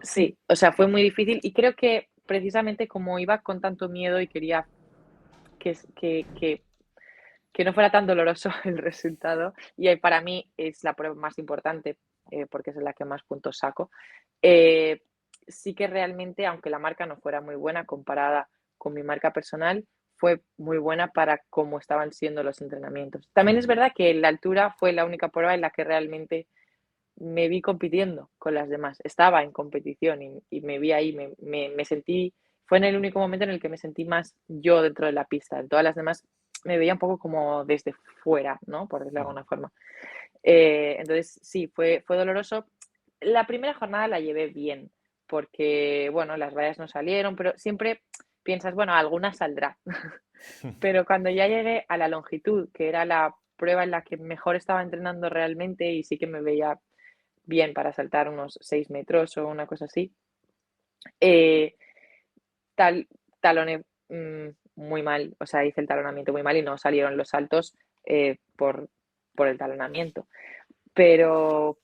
sí, o sea, fue muy difícil y creo que precisamente como iba con tanto miedo y quería que, que no fuera tan doloroso el resultado, y para mí es la prueba más importante porque es la que más puntos saco, eh, sí que realmente, aunque la marca no fuera muy buena comparada con mi marca personal, fue muy buena para cómo estaban siendo los entrenamientos. También es verdad que la altura fue la única prueba en la que realmente me vi compitiendo con las demás. Estaba en competición y me vi ahí, me sentí, fue en el único momento en el que me sentí más yo dentro de la pista. En todas las demás me veía un poco como desde fuera, ¿no? Por decirlo de alguna forma. Entonces, sí, fue doloroso. La primera jornada la llevé bien, porque, bueno, las rayas no salieron, pero siempre piensas, bueno, alguna saldrá. Pero cuando ya llegué a la longitud, que era la prueba en la que mejor estaba entrenando realmente y sí que me veía bien para saltar unos 6 metros o una cosa así, eh, tal, taloné muy mal, o sea, hice el talonamiento muy mal y no salieron los saltos por el talonamiento. Pero,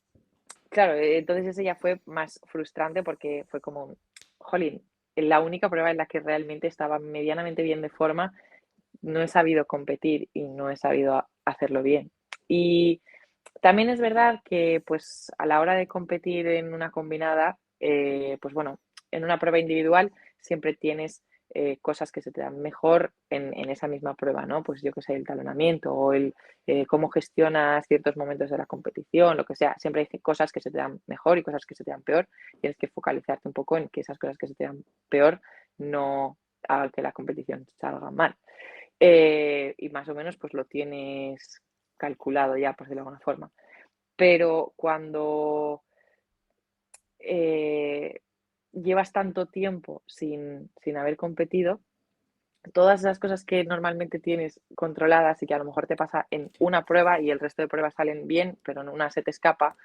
claro, entonces ese ya fue más frustrante porque fue como, jolín, la única prueba en la que realmente estaba medianamente bien de forma, no he sabido competir y no he sabido hacerlo bien. Y también es verdad que, pues, a la hora de competir en una combinada, pues bueno, en una prueba individual siempre tienes cosas que se te dan mejor en esa misma prueba, ¿no? Pues yo que sé, el talonamiento o el cómo gestionas ciertos momentos de la competición, lo que sea. Siempre hay cosas que se te dan mejor y cosas que se te dan peor. Tienes que focalizarte un poco en que esas cosas que se te dan peor no hagan que la competición salga mal. Y más o menos pues lo tienes calculado ya, por decirlo de alguna forma. Pero cuando eh, llevas tanto tiempo sin haber competido, todas esas cosas que normalmente tienes controladas y que a lo mejor te pasa en una prueba y el resto de pruebas salen bien, pero en una se te escapa,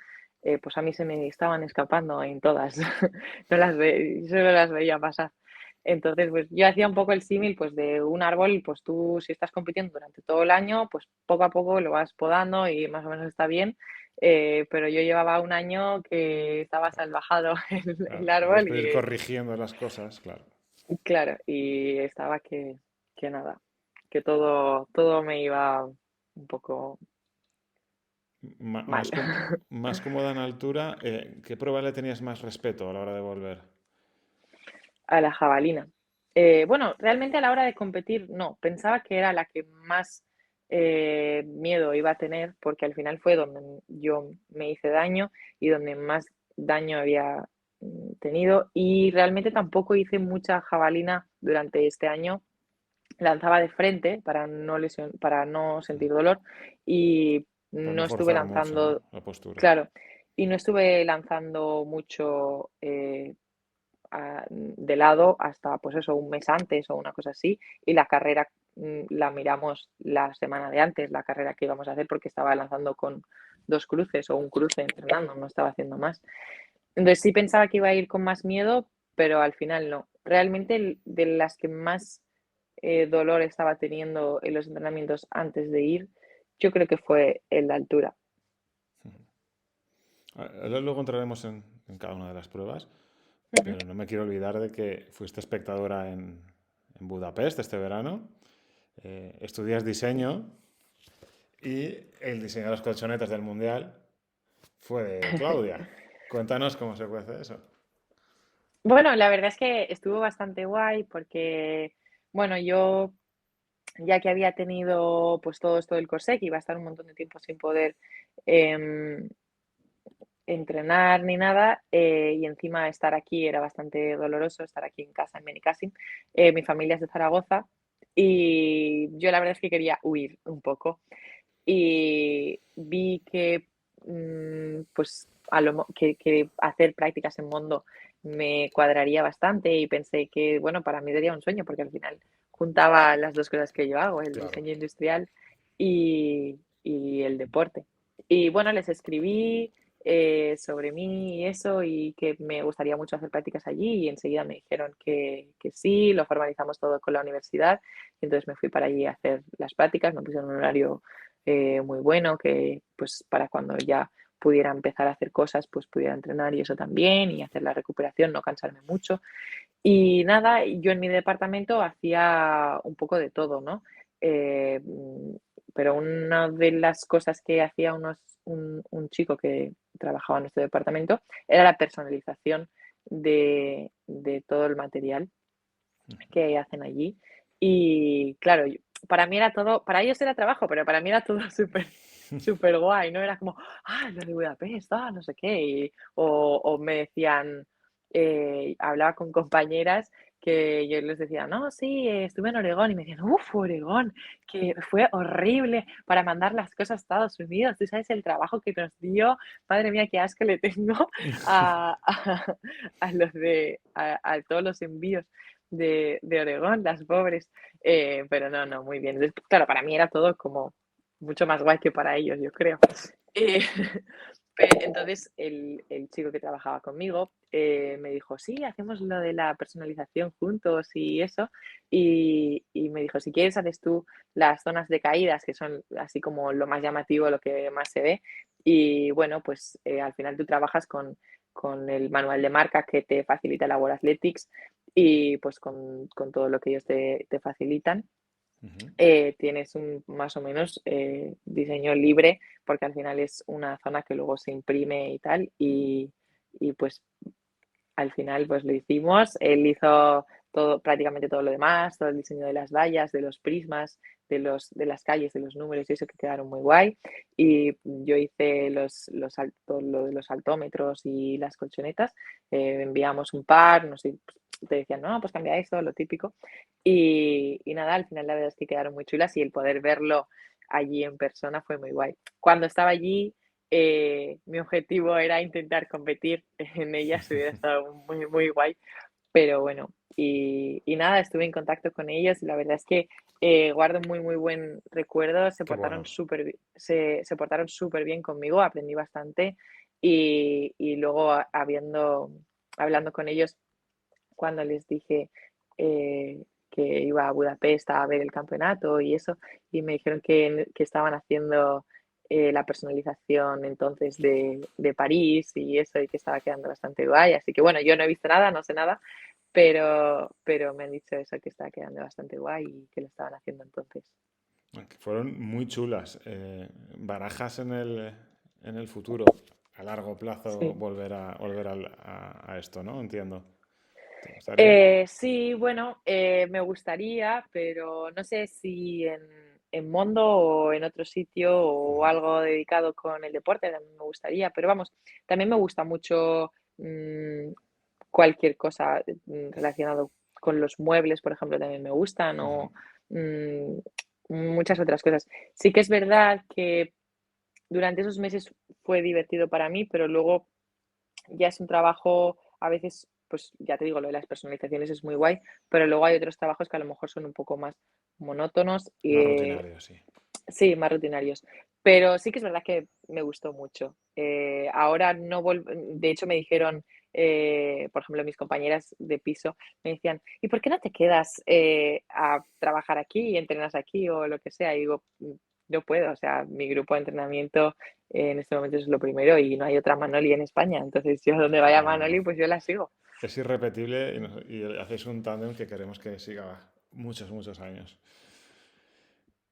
pues a mí se me estaban escapando en todas. Solo las veía pasar. Entonces, pues yo hacía un poco el símil pues de un árbol, pues tú si estás compitiendo durante todo el año, pues poco a poco lo vas podando y más o menos está bien. Pero yo llevaba un año que estaba salvajado el Claro, árbol después de ir corrigiendo las cosas, claro. claro, y estaba que nada, que todo me iba un poco mal. Más, más cómoda en altura, ¿qué prueba le tenías más respeto a la hora de volver? A la jabalina. Bueno, realmente a la hora de competir, no, pensaba que era la que más miedo iba a tener, porque al final fue donde yo me hice daño y donde más daño había tenido. Y realmente tampoco hice mucha jabalina durante este año. Lanzaba de frente para no sentir dolor y Para no no estuve forzar mucho, lanzando, ¿no? La postura. claro, y no estuve lanzando mucho. de lado hasta, pues eso, un mes antes o una cosa así, y la carrera la miramos la semana de antes, la carrera que íbamos a hacer, porque estaba lanzando con 2 cruces o un cruce entrenando, no estaba haciendo más. Entonces sí pensaba que iba a ir con más miedo, pero al final no. Realmente de las que más dolor estaba teniendo en los entrenamientos antes de ir, yo creo que fue en la altura. Ahora luego entraremos en cada una de las pruebas, Ujú. pero no me quiero olvidar de que fuiste espectadora en Budapest este verano, estudias diseño y el diseño de las colchonetas del Mundial fue de Claudia. Cuéntanos cómo se cuece eso. Bueno, la verdad es que estuvo bastante guay porque, bueno, yo ya que había tenido pues todo esto del corsé, que iba a estar un montón de tiempo sin poder em, entrenar ni nada, y encima estar aquí era bastante doloroso, estar aquí en casa, en Benicàssim. Mi familia es de Zaragoza y yo la verdad es que quería huir un poco. Y vi que, pues, que hacer prácticas en Mondo me cuadraría bastante y pensé que, bueno, para mí sería un sueño, porque al final juntaba las 2 cosas que yo hago, el Claro. diseño industrial y el deporte. Y bueno, les escribí, sobre mí y eso, y que me gustaría mucho hacer prácticas allí, y enseguida me dijeron que sí, lo formalizamos todo con la universidad, y entonces me fui para allí a hacer las prácticas, me pusieron un horario muy bueno, que pues para cuando ya pudiera empezar a hacer cosas, pues pudiera entrenar y eso también, y hacer la recuperación, no cansarme mucho. Y nada, yo en mi departamento hacía un poco de todo, ¿no? Eh, mm, pero una de las cosas que hacía un chico que trabajaba en nuestro departamento era la personalización de todo el material que hacen allí. Y claro, para mí era todo, para ellos era trabajo, pero para mí era todo súper, súper guay, ¿no? Era como, lo de Budapest, no sé qué. O me decían, hablaba con compañeras que yo les decía, no, sí, estuve en Oregón, y me decían, Oregón, que fue horrible para mandar las cosas a Estados Unidos. Tú sabes el trabajo que nos dio, madre mía, qué asco le tengo a los a todos los envíos de Oregón, las pobres. Pero no, no, muy bien. Entonces, claro, para mí era todo como mucho más guay que para ellos, yo creo. Eh, entonces, el chico que trabajaba conmigo me dijo, sí, hacemos lo de la personalización juntos y eso. Y me dijo, si quieres, haces tú las zonas de caídas, que son así como lo más llamativo, lo que más se ve. Y bueno, pues al final tú trabajas con el manual de marca que te facilita la World Athletics, y pues con todo lo que ellos te facilitan. Ujú. Tienes un más o menos diseño libre, porque al final es una zona que luego se imprime y tal, y pues al final pues lo hicimos. Él hizo todo, prácticamente todo lo demás, todo el diseño de las vallas, de los prismas, de las calles, de los números y eso, que quedaron muy guay. Y yo hice lo de los altómetros y las colchonetas. Enviamos un par, no sé, te decían, no, pues cambia esto, lo típico. Y nada, al final la verdad es que quedaron muy chulas, y el poder verlo allí en persona fue muy guay. Cuando estaba allí, mi objetivo era intentar competir en ellas, hubiera estado muy, muy guay, pero bueno, y nada, estuve en contacto con ellos, y la verdad es que guardo muy, muy buen recuerdo. Qué bueno. Se portaron súper bien conmigo, aprendí bastante, y luego hablando con ellos, cuando les dije que iba a Budapest a ver el campeonato y eso, y me dijeron que estaban haciendo la personalización entonces de París y eso, y que estaba quedando bastante guay. Así que bueno, yo no he visto nada, no sé nada, pero me han dicho eso, que estaba quedando bastante guay y que lo estaban haciendo entonces. Que fueron muy chulas. Barajas en el futuro, a largo plazo, Sí. volver a esto, ¿no? Entiendo. ¿Te gustaría? Sí, bueno, me gustaría, pero no sé si en Mondo o en otro sitio o Ujú. algo dedicado con el deporte, también me gustaría, pero vamos, también me gusta mucho cualquier cosa relacionado con los muebles, por ejemplo, también me gustan, Ujú. o mm, muchas otras cosas. Sí que es verdad que durante esos meses fue divertido para mí, pero luego ya es un trabajo a veces pues ya te digo, lo de las personalizaciones es muy guay, pero luego hay otros trabajos que a lo mejor son un poco más monótonos. Más rutinario, sí. Sí, más rutinarios. Pero sí que es verdad que me gustó mucho. Ahora no de hecho me dijeron, por ejemplo, mis compañeras de piso me decían: "¿Y por qué no te quedas, a trabajar aquí y entrenas aquí?", o lo que sea. Y digo: no puedo, o sea, mi grupo de entrenamiento en este momento es lo primero y no hay otra Manoli en España. Entonces, yo donde vaya Claro, no. Manoli, pues yo la sigo". Es irrepetible y hacéis un tándem que queremos que siga muchos, muchos años.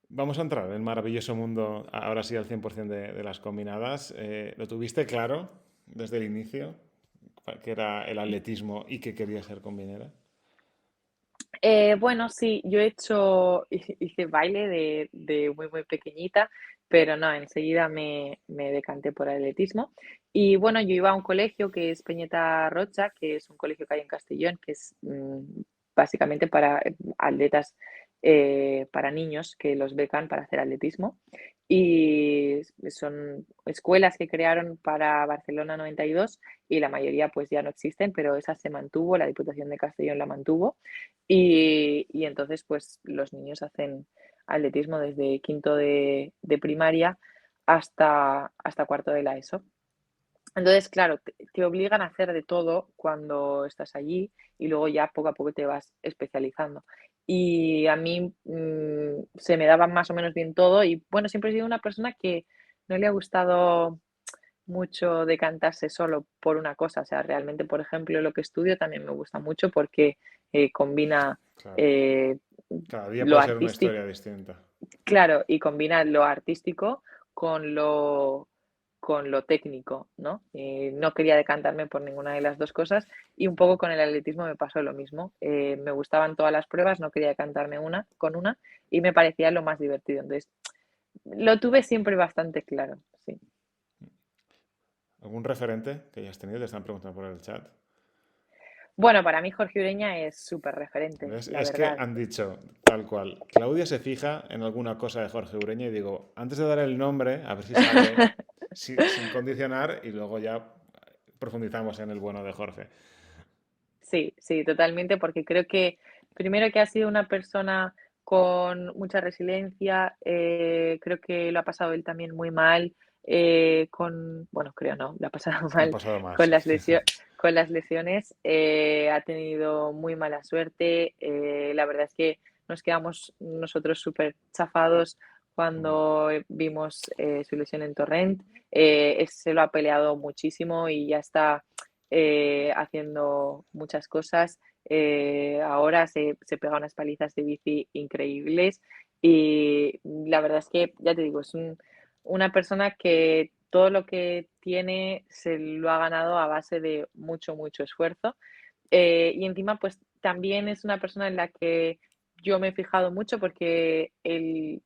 Vamos a entrar en el maravilloso mundo, ahora sí al 100% de las combinadas. ¿Lo tuviste claro desde el inicio, que era el atletismo y que querías ser combinera? Bueno, sí, yo he hecho hice baile de muy, muy pequeñita, pero no, enseguida me decanté por el atletismo. Y bueno, yo iba a un colegio que es Peñeta Rocha, que es un colegio que hay en Castellón, que es, básicamente para atletas, para niños que los becan para hacer atletismo. Y son escuelas que crearon para Barcelona 92 y la mayoría, pues, ya no existen, pero esa se mantuvo, la Diputación de Castellón la mantuvo. Y entonces, pues, los niños hacen atletismo desde quinto de primaria hasta cuarto de la ESO. Entonces, claro, te obligan a hacer de todo cuando estás allí y luego ya poco a poco te vas especializando. Y a mí, se me daba más o menos bien todo y, bueno, siempre he sido una persona que no le ha gustado mucho decantarse solo por una cosa. O sea, realmente, por ejemplo, lo que estudio también me gusta mucho porque, combina, Claro. eh, Cada día lo puede ser una artístico, historia distinta. claro, y combina lo artístico con lo técnico, ¿no? No quería decantarme por ninguna de las 2 cosas, y un poco con el atletismo me pasó lo mismo. Me gustaban todas las pruebas, no quería decantarme una, y me parecía lo más divertido. Entonces, lo tuve siempre bastante claro, sí. ¿Algún referente que hayas tenido? Te están preguntando por el chat. Bueno, para mí Jorge Ureña es súper referente, ¿Ves? la Es que verdad. han dicho tal cual. Claudia se fija en alguna cosa de Jorge Ureña y digo, antes de dar el nombre, a ver si sabe, sin condicionar, y luego ya profundizamos en el bueno de Jorge. Sí, sí, totalmente, porque creo que primero que ha sido una persona con mucha resiliencia, creo que lo ha pasado él también muy mal, bueno, creo no, lo ha pasado Lo ha mal pasado mal, con sí. con las lesiones, ha tenido muy mala suerte, la verdad es que nos quedamos nosotros súper chafados Mm. cuando vimos su lesión en Torrent, se lo ha peleado muchísimo y ya está haciendo muchas cosas. Ahora se pega unas palizas de bici increíbles y la verdad es que, ya te digo, es una persona que todo lo que tiene se lo ha ganado a base de mucho, mucho esfuerzo. Y encima, pues también es una persona en la que yo me he fijado mucho porque él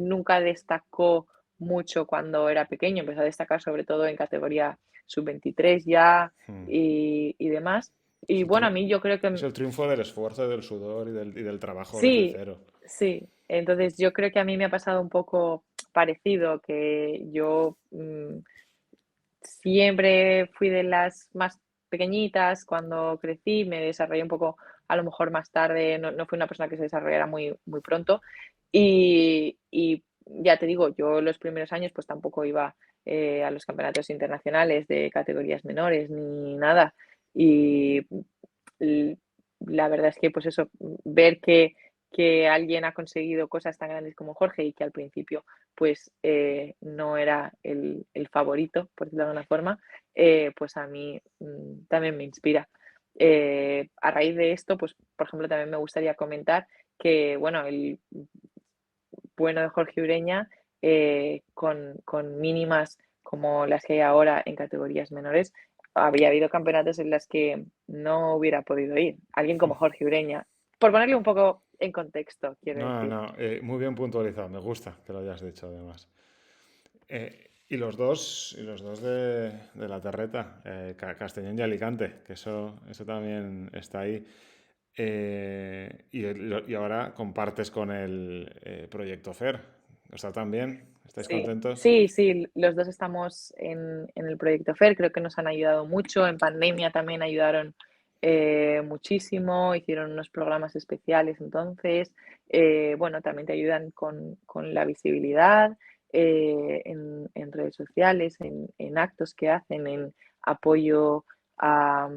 nunca destacó mucho cuando era pequeño, empezó a destacar sobre todo en categoría sub-23 ya Mm. y demás. Es Y el, bueno, a mí yo creo es que el triunfo del esfuerzo, del sudor y del trabajo desde sí, cero. sí. Entonces yo creo que a mí me ha pasado un poco parecido, que yo siempre fui de las más pequeñitas cuando crecí, me desarrollé un poco a lo mejor más tarde, no fui una persona que se desarrollara muy, muy pronto. Y ya te digo, yo los primeros años pues tampoco iba a los campeonatos internacionales de categorías menores ni nada. Y l- la verdad es que pues eso, ver que alguien ha conseguido cosas tan grandes como Jorge y que al principio pues no era el favorito, por decirlo de alguna forma, pues a mí también me inspira. A raíz de esto, pues por ejemplo, también me gustaría comentar que, bueno, el bueno de Jorge Ureña, con mínimas como las que hay ahora en categorías menores, habría habido campeonatos en las que no hubiera podido ir. Alguien como Jorge Ureña, por ponerle un poco en contexto, quiero No, decir. no, muy bien puntualizado. Me gusta que lo hayas dicho además. Y los dos de la terreta, Castellón y Alicante, que eso también está ahí. Y ahora compartes con el Proyecto FER. ¿Está también? ¿Estáis Sí, contentos? sí, sí, los dos estamos en el proyecto FER, creo que nos han ayudado mucho, en pandemia también ayudaron muchísimo, hicieron unos programas especiales entonces, bueno, también te ayudan con la visibilidad en redes sociales, en actos que hacen, en apoyo a,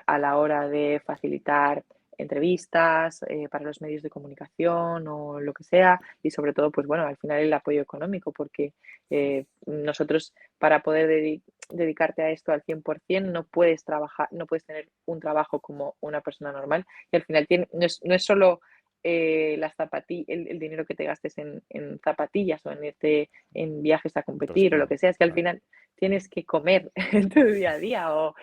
a la hora de facilitar entrevistas para los medios de comunicación o lo que sea, y sobre todo, pues bueno, al final el apoyo económico, porque nosotros para poder dedicarte a esto al 100% no puedes trabajar, no puedes tener un trabajo como una persona normal, y al final no es solo las zapatillas, el dinero que te gastes en zapatillas o en irte en viajes a En competir o lo transporte, que sea, es que al claro. final tienes que comer en tu día a día o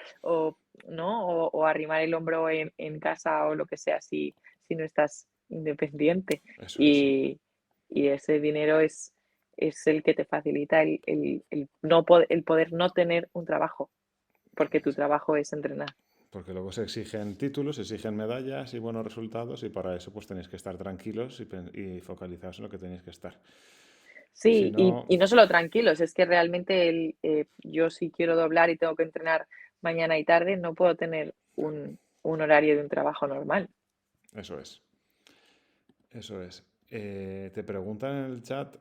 ¿no? O arrimar el hombro en casa o lo que sea si no estás independiente. Eso es, sí. Y, y ese dinero es el que te facilita el poder no tener un trabajo, porque tu trabajo es entrenar. Porque luego se exigen títulos, se exigen medallas y buenos resultados y para eso pues tenéis que estar tranquilos y focalizados en lo que tenéis que estar. Si Sí, no, y no solo tranquilos, es que realmente yo si quiero doblar y tengo que entrenar mañana y tarde, no puedo tener un horario de un trabajo normal. eso es. Eso es. Te preguntan en el chat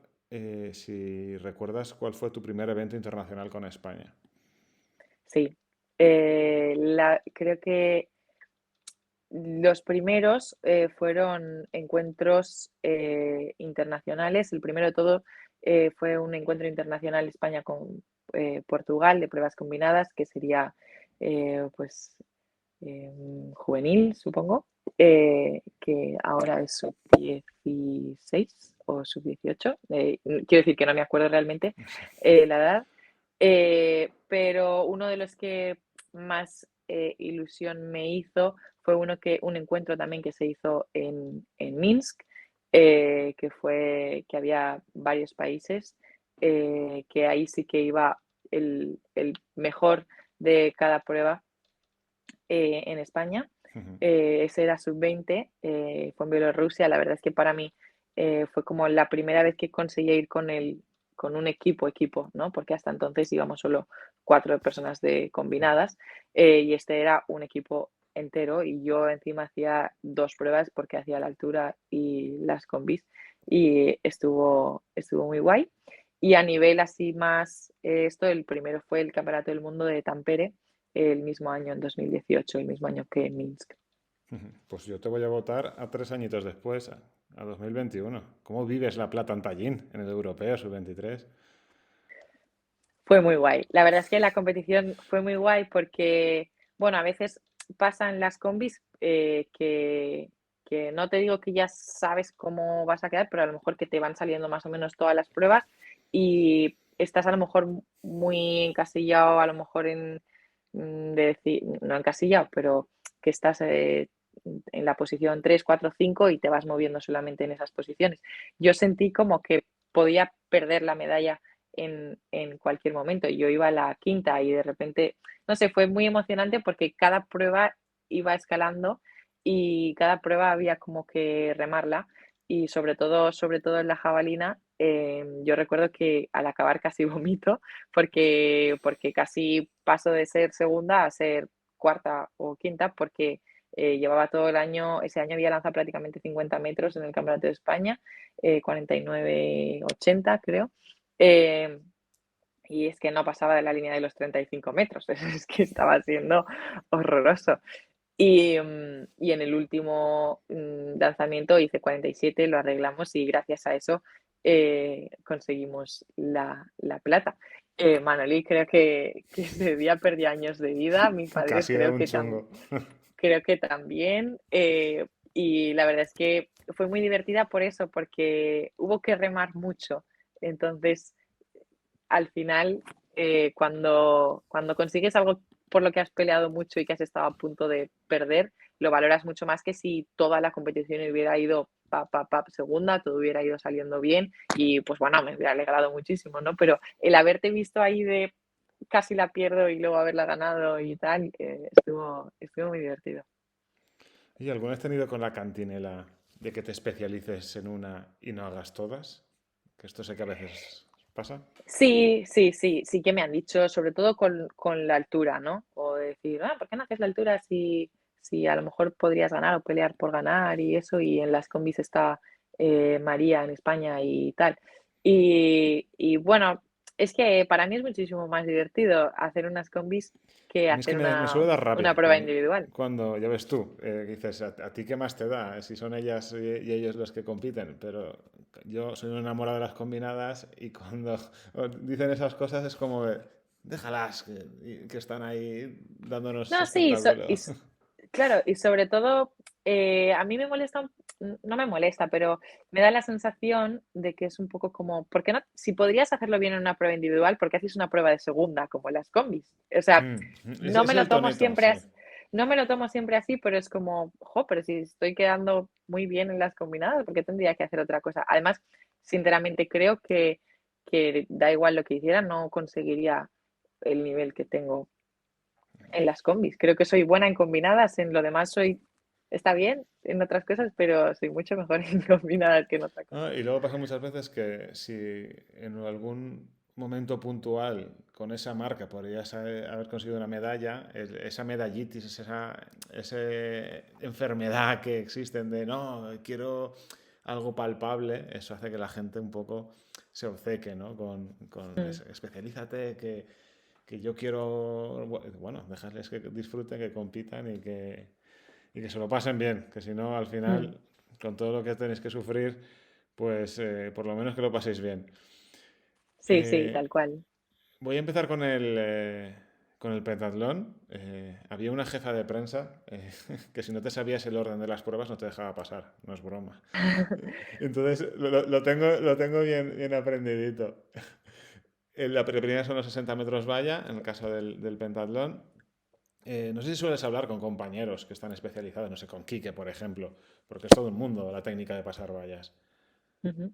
si recuerdas cuál fue tu primer evento internacional con España. Sí. Creo que los primeros fueron encuentros internacionales. El primero de todo fue un encuentro internacional España con Portugal de pruebas combinadas, que sería pues juvenil, supongo, que ahora es sub-16 o sub-18. Quiero decir que no me acuerdo realmente Sí. la edad, pero uno de los que más ilusión me hizo fue un encuentro también que se hizo en Minsk, que había varios países, que ahí sí que iba el mejor de cada prueba en España. Ujú. Ese era sub-20, fue en Bielorrusia. La verdad es que para mí fue como la primera vez que conseguí ir con un equipo, ¿no? Porque hasta entonces íbamos solo 4 personas combinadas y este era un equipo entero y yo encima hacía 2 pruebas porque hacía la altura y las combis y estuvo muy guay. Y a nivel así más, el primero fue el Campeonato del Mundo de Tampere, el mismo año, en 2018, el mismo año que en Minsk. Pues yo te voy a votar a 3 añitos después, a 2021. ¿Cómo vives la plata en Tallinn, en el Europeo Sub-23? Fue muy guay. La verdad es que la competición fue muy guay porque, bueno, a veces pasan las combis que no te digo que ya sabes cómo vas a quedar, pero a lo mejor que te van saliendo más o menos todas las pruebas y estás a lo mejor muy encasillado, a lo mejor de decir, no encasillado, pero que estás en la posición 3 4 5 y te vas moviendo solamente en esas posiciones. Yo sentí como que podía perder la medalla en cualquier momento. Yo iba a la quinta y de repente, no sé, fue muy emocionante porque cada prueba iba escalando y cada prueba había como que remarla y sobre todo en la jabalina, yo recuerdo que al acabar casi vomito porque casi paso de ser segunda a ser cuarta o quinta porque llevaba todo el año, ese año había lanzado prácticamente 50 metros en el Campeonato de España, 49,80 creo, eh, y es que no pasaba de la línea de los 35 metros, es que estaba siendo horroroso. Y en el último lanzamiento hice 47, lo arreglamos y gracias a eso conseguimos la plata. Manoli creo que ese día perdí años de vida, mi padre Casi era un chungo. creo que también. Y la verdad es que fue muy divertida por eso, porque hubo que remar mucho. Entonces, al final, cuando consigues algo por lo que has peleado mucho y que has estado a punto de perder, lo valoras mucho más que si toda la competición hubiera ido segunda, todo hubiera ido saliendo bien y pues bueno, me hubiera alegrado muchísimo, ¿no? Pero el haberte visto ahí de casi la pierdo y luego haberla ganado y tal, estuvo muy divertido. ¿Y alguna vez has tenido con la cantinela de que te especialices en una y no hagas todas? Que esto sé que a veces pasa. Sí, sí, sí, sí que me han dicho, sobre todo con la altura, ¿no? O decir, ¿por qué no haces la altura si a lo mejor podrías ganar o pelear por ganar y eso? Y en las combis está María en España y tal. Y bueno, es que para mí es muchísimo más divertido hacer unas combis que A mí es que hacer me suele dar una rabia prueba individual. cuando ya ves tú, que dices, a ti qué más te da si son ellas y ellos los que compiten? Pero yo soy un enamorado de las combinadas y cuando os dicen esas cosas es como, déjalas, que están ahí dándonos No, sí, espectáculo. claro, y sobre todo, a mí me molesta, no me molesta, pero me da la sensación de que es un poco como, ¿por qué no? Si podrías hacerlo bien en una prueba individual, ¿por qué haces una prueba de segunda, como en las combis? O sea, Ese no me es lo el tomo tonito, siempre sí. así, no me lo tomo siempre así, pero es como, pero si estoy quedando muy bien en las combinadas, ¿por qué tendría que hacer otra cosa? Además, sinceramente creo que da igual lo que hiciera, no conseguiría el nivel que tengo en las combis. Creo que soy buena en combinadas, en lo demás está bien en otras cosas, pero soy mucho mejor en combinadas que en otra cosa. Y luego pasa muchas veces que si en algún momento puntual con esa marca podrías haber conseguido una medalla, esa medallitis, esa enfermedad que existen de no, quiero algo palpable, eso hace que la gente un poco se obceque, ¿no? Mm, Especialízate, que yo quiero, bueno, dejarles que disfruten, que compitan y que se lo pasen bien, que si no, al mm. final, con todo lo que tenéis que sufrir, pues por lo menos que lo paséis bien. Sí, sí, Eh, tal cual. Voy a empezar con el pentatlón. Había una jefa de prensa que si no te sabías el orden de las pruebas no te dejaba pasar, no es broma. Entonces lo tengo bien, bien aprendidito. La primera son los 60 metros valla, en el caso del pentatlón. No sé si sueles hablar con compañeros que están especializados, no sé, con Quique, por ejemplo, porque es todo un mundo la técnica de pasar vallas. Ujú.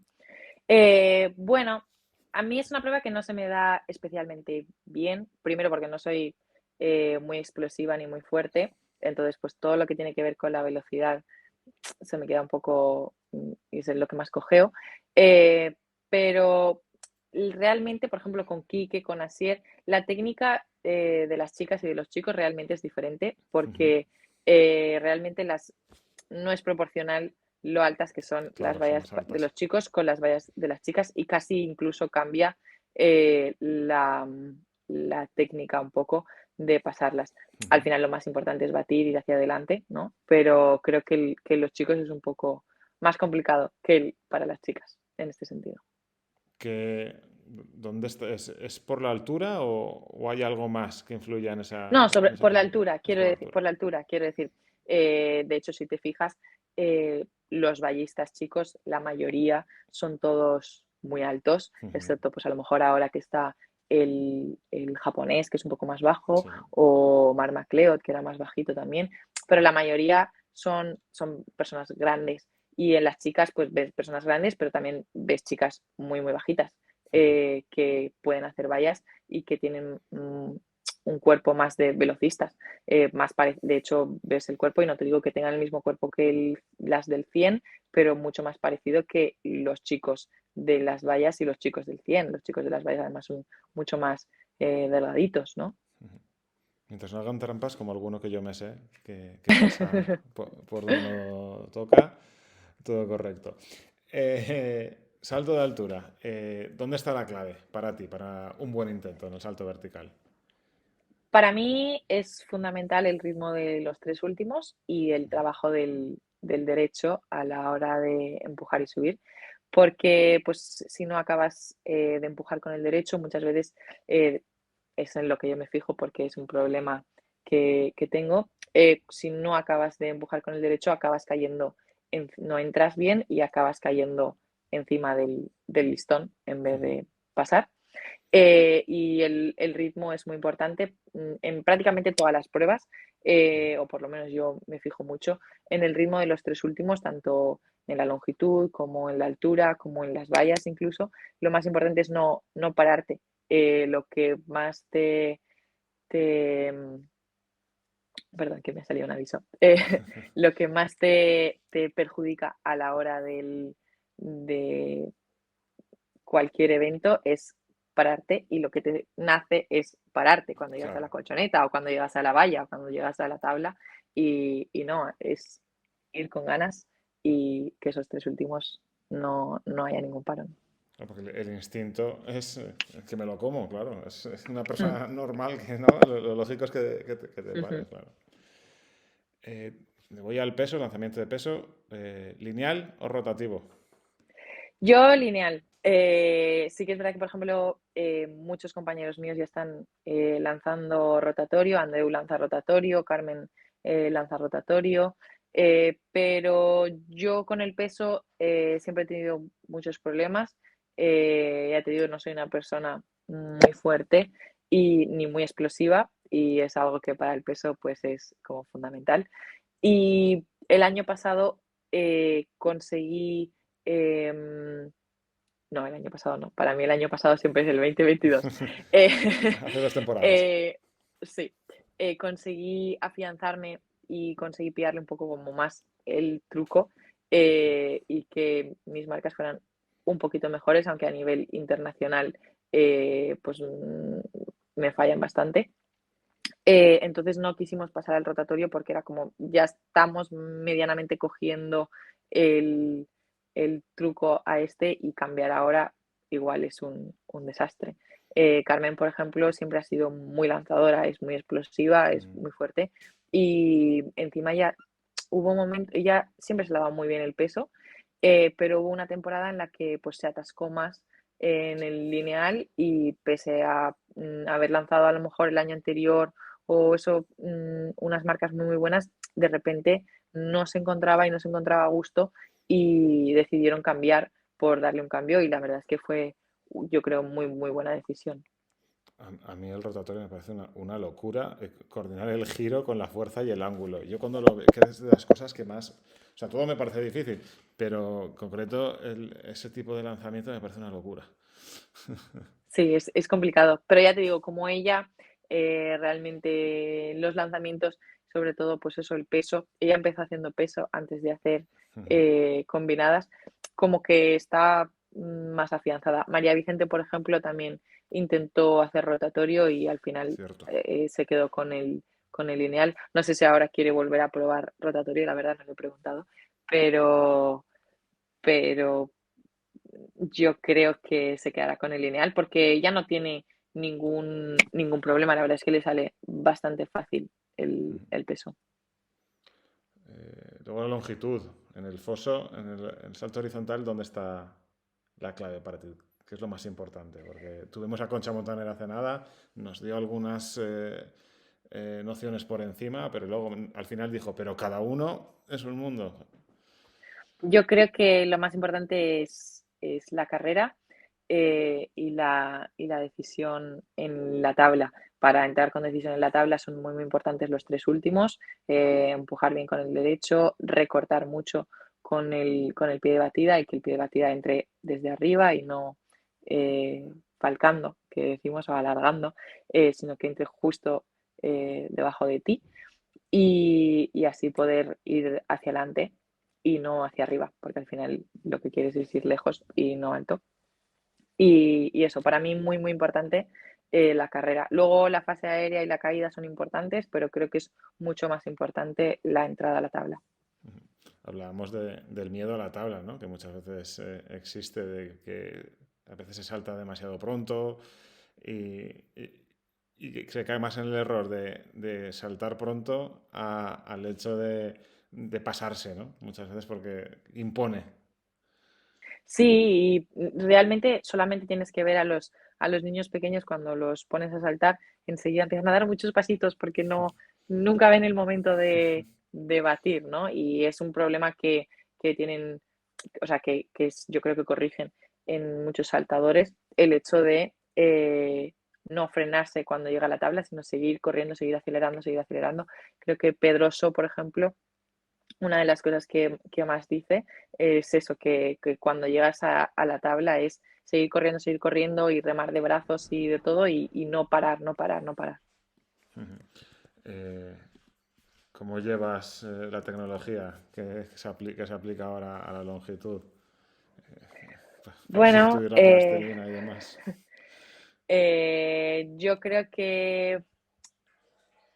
Bueno, a mí es una prueba que no se me da especialmente bien, primero porque no soy muy explosiva ni muy fuerte, entonces pues todo lo que tiene que ver con la velocidad se me queda un poco, y es lo que más cojeo. Pero realmente, por ejemplo, con Quique, con Asier, la técnica de las chicas y de los chicos realmente es diferente Ujú. porque realmente no es proporcional lo altas que son las Claro, son vallas más de altas. los chicos con las vallas de las chicas y casi incluso cambia la técnica un poco de pasarlas. Al Ujú. final lo más importante es batir, ir hacia adelante, ¿no? Pero creo que los chicos es un poco más complicado que para las chicas en este sentido. ¿Dónde está? ¿Es por la altura o hay algo más que influya en No, en esa por la técnica? altura, Es quiero por la decir, altura. por la altura, quiero decir. De hecho, si te fijas, los ballistas chicos, la mayoría son todos muy altos, Ujú. excepto pues a lo mejor ahora que está el japonés, que es un poco más bajo, Sí. o Mark McLeod, que era más bajito también, pero la mayoría son personas grandes. Y en las chicas, pues ves personas grandes, pero también ves chicas muy, muy bajitas Ujú. que pueden hacer vallas y que tienen un cuerpo más de velocistas. De hecho, ves el cuerpo y no te digo que tengan el mismo cuerpo que las del 100, pero mucho más parecido que los chicos de las vallas y los chicos del 100. Los chicos de las vallas además son mucho más delgaditos, ¿no? Mientras no hagan trampas como alguno que yo me sé, que pasa por donde no toca, todo correcto. Salto de altura. ¿Dónde está la clave para ti, para un buen intento en el salto vertical? Para mí es fundamental el ritmo de los tres últimos y el trabajo del derecho a la hora de empujar y subir, porque pues si no acabas de empujar con el derecho, muchas veces eh, es en lo que yo me fijo porque es un problema que tengo. Si no acabas de empujar con el derecho, acabas cayendo, no entras bien y acabas cayendo encima del listón en vez de pasar. Y el ritmo es muy importante en prácticamente todas las pruebas, o por lo menos yo me fijo mucho en el ritmo de los tres últimos, tanto en la longitud como en la altura, como en las vallas incluso. Lo más importante es no pararte. Lo que más te perdón, que me ha salido un aviso. Lo que más te perjudica a la hora de cualquier evento es pararte y lo que te nace es pararte cuando llegas a la Claro. colchoneta o cuando llegas a la valla o cuando llegas a la tabla y no, es ir con ganas y que esos tres últimos no haya ningún parón. No, porque el instinto es que me lo como, claro. Es una Mm, persona normal que no, lo lógico es que te pares, ujú. claro. Eh, Me voy al peso, lanzamiento de peso, lineal o rotativo. Yo lineal. Sí que es verdad que, por ejemplo, muchos compañeros míos ya están lanzando rotatorio, Andreu lanza rotatorio, Carmen lanza rotatorio, pero yo con el peso siempre he tenido muchos problemas. Ya te digo, no soy una persona muy fuerte y ni muy explosiva y es algo que para el peso pues es como fundamental. Y el año pasado conseguí no, el año pasado no. Para mí el año pasado siempre es el 2022. Eh, Hace 2 temporadas. eh, sí, conseguí afianzarme y conseguí pillarle un poco como más el truco y que mis marcas fueran un poquito mejores, aunque a nivel internacional pues me fallan bastante. Entonces no quisimos pasar al rotatorio porque era como ya estamos medianamente cogiendo el, el truco a este y cambiar ahora igual es un desastre. Carmen, por ejemplo, siempre ha sido muy lanzadora, es muy explosiva, es Mm. muy fuerte y encima ya hubo un momento, ella siempre se le ha dado muy bien el peso, pero hubo una temporada en la que pues se atascó más en el lineal y pese a haber lanzado a lo mejor el año anterior o eso, unas marcas muy, muy buenas, de repente no se encontraba y no se encontraba a gusto y decidieron cambiar por darle un cambio y la verdad es que fue, yo creo, muy, muy buena decisión. A mí el rotatorio me parece una locura, coordinar el giro con la fuerza y el ángulo. Yo cuando lo veo, que es de las cosas que más, o sea, todo me parece difícil, pero en concreto ese tipo de lanzamiento me parece una locura. Sí, es complicado, pero ya te digo, como ella, realmente los lanzamientos, sobre todo, pues eso, el peso, ella empezó haciendo peso antes de hacer combinadas, como que está más afianzada. María Vicente, por ejemplo, también intentó hacer rotatorio y al final Cierto. se quedó con el lineal. No sé si ahora quiere volver a probar rotatorio, la verdad no le he preguntado, pero, pero yo creo que se quedará con el lineal porque ya no tiene ningún problema. La verdad es que le sale bastante fácil el peso. Luego la longitud, en el foso, en el salto horizontal, ¿dónde está la clave para ti? ¿Qué es lo más importante? Porque tuvimos a Concha Montaner hace nada, nos dio algunas nociones por encima, pero luego al final dijo, pero cada uno es un mundo. Yo creo que lo más importante es la carrera y la decisión en la tabla. Para entrar con decisión en la tabla son muy, muy importantes los tres últimos. Empujar bien con el derecho, recortar mucho con el pie de batida y que el pie de batida entre desde arriba y no falcando, que decimos, o alargando, sino que entre justo debajo de ti y así poder ir hacia adelante y no hacia arriba, porque al final lo que quieres es ir lejos y no alto. Y eso, para mí muy, muy importante la carrera. Luego la fase aérea y la caída son importantes, pero creo que es mucho más importante la entrada a la tabla. Hablábamos del miedo a la tabla, ¿no? Que muchas veces existe, de que a veces se salta demasiado pronto y, y- y que se cae más en el error de saltar pronto al hecho de pasarse, ¿no? Muchas veces porque impone. Sí, y realmente solamente tienes que ver a los niños pequeños cuando los pones a saltar, enseguida empiezan a dar muchos pasitos porque nunca ven el momento de batir, ¿no? Y es un problema que tienen, o sea, que yo creo que corrigen en muchos saltadores el hecho de no frenarse cuando llega a la tabla, sino seguir corriendo, seguir acelerando, seguir acelerando. Creo que Pedroso, por ejemplo, una de las cosas que más dice es eso, que cuando llegas a la tabla es seguir corriendo y remar de brazos y de todo y no parar, no parar, no parar. Eh, ¿Cómo llevas la tecnología que se aplica ahora a la longitud? Para Bueno, sustituir la plastilina y demás. Yo creo que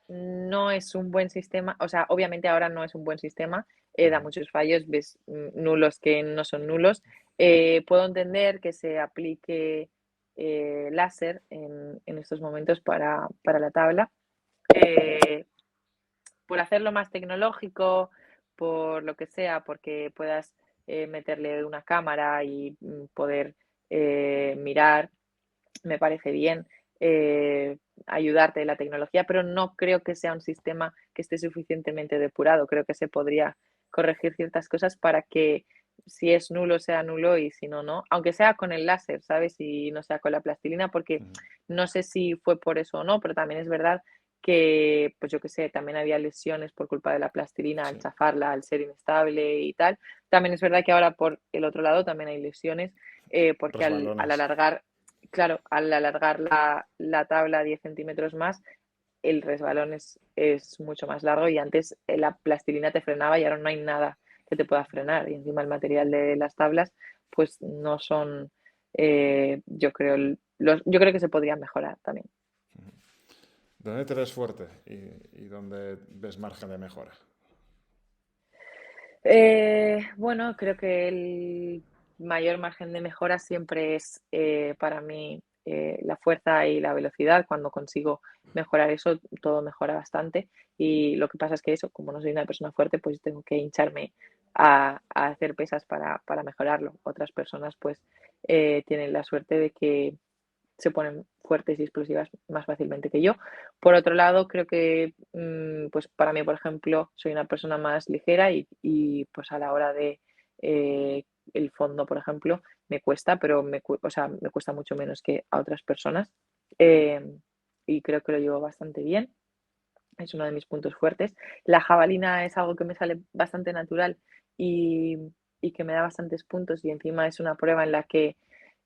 no es un buen sistema, o sea, obviamente ahora no es un buen sistema, da Ujú. muchos fallos, ves nulos que no son nulos. Puedo entender que se aplique láser en estos momentos para la tabla, eh, por hacerlo más tecnológico, por lo que sea, porque puedas meterle una cámara y poder mirar, me parece bien ayudarte de la tecnología, pero no creo que sea un sistema que esté suficientemente depurado. Creo que se podría corregir ciertas cosas para que si es nulo sea nulo y si no, no. Aunque sea con el láser, ¿sabes? Y no sea con la plastilina, porque Ujú. no sé si fue por eso o no, pero también es verdad que, pues yo qué sé, también había lesiones por culpa de la plastilina al Sí, chafarla, al ser inestable y tal. También es verdad que ahora por el otro lado también hay lesiones porque al resbalones. alargar, claro, al alargar la tabla 10 centímetros más, el resbalón es mucho más largo y antes la plastilina te frenaba y ahora no hay nada que te pueda frenar. Y encima el material de las tablas, pues no son, yo creo que se podrían mejorar también. ¿Dónde te ves fuerte y dónde ves margen de mejora? Bueno, creo que el mayor margen de mejora siempre es para mí la fuerza y la velocidad. Cuando consigo mejorar eso, todo mejora bastante. Y lo que pasa es que eso, como no soy una persona fuerte, pues tengo que hincharme a hacer pesas para mejorarlo. Otras personas pues tienen la suerte de que se ponen fuertes y explosivas más fácilmente que yo. Por otro lado, creo que pues para mí, por ejemplo, soy una persona más ligera y pues a la hora de el fondo, por ejemplo, me cuesta, pero o sea, me cuesta mucho menos que a otras personas. Eh, y creo que lo llevo bastante bien. Es uno de mis puntos fuertes. La jabalina es algo que me sale bastante natural y, y que me da bastantes puntos y encima es una prueba en la que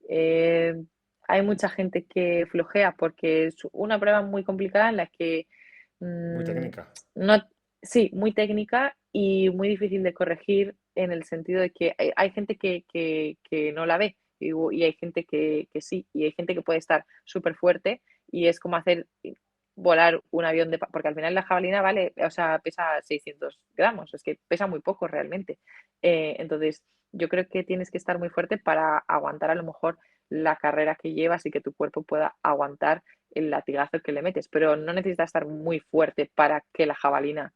eh, hay mucha gente que flojea porque es una prueba muy complicada en la que Muy mm, técnica. no, sí, muy técnica y muy difícil de corregir en el sentido de que hay gente que no la ve y hay gente que sí, y hay gente que puede estar súper fuerte y es como hacer volar un avión porque al final la jabalina vale, o sea, pesa 600 gramos, es que pesa muy poco realmente. Entonces, yo creo que tienes que estar muy fuerte para aguantar a lo mejor la carrera que llevas y que tu cuerpo pueda aguantar el latigazo que le metes, pero no necesitas estar muy fuerte para que la jabalina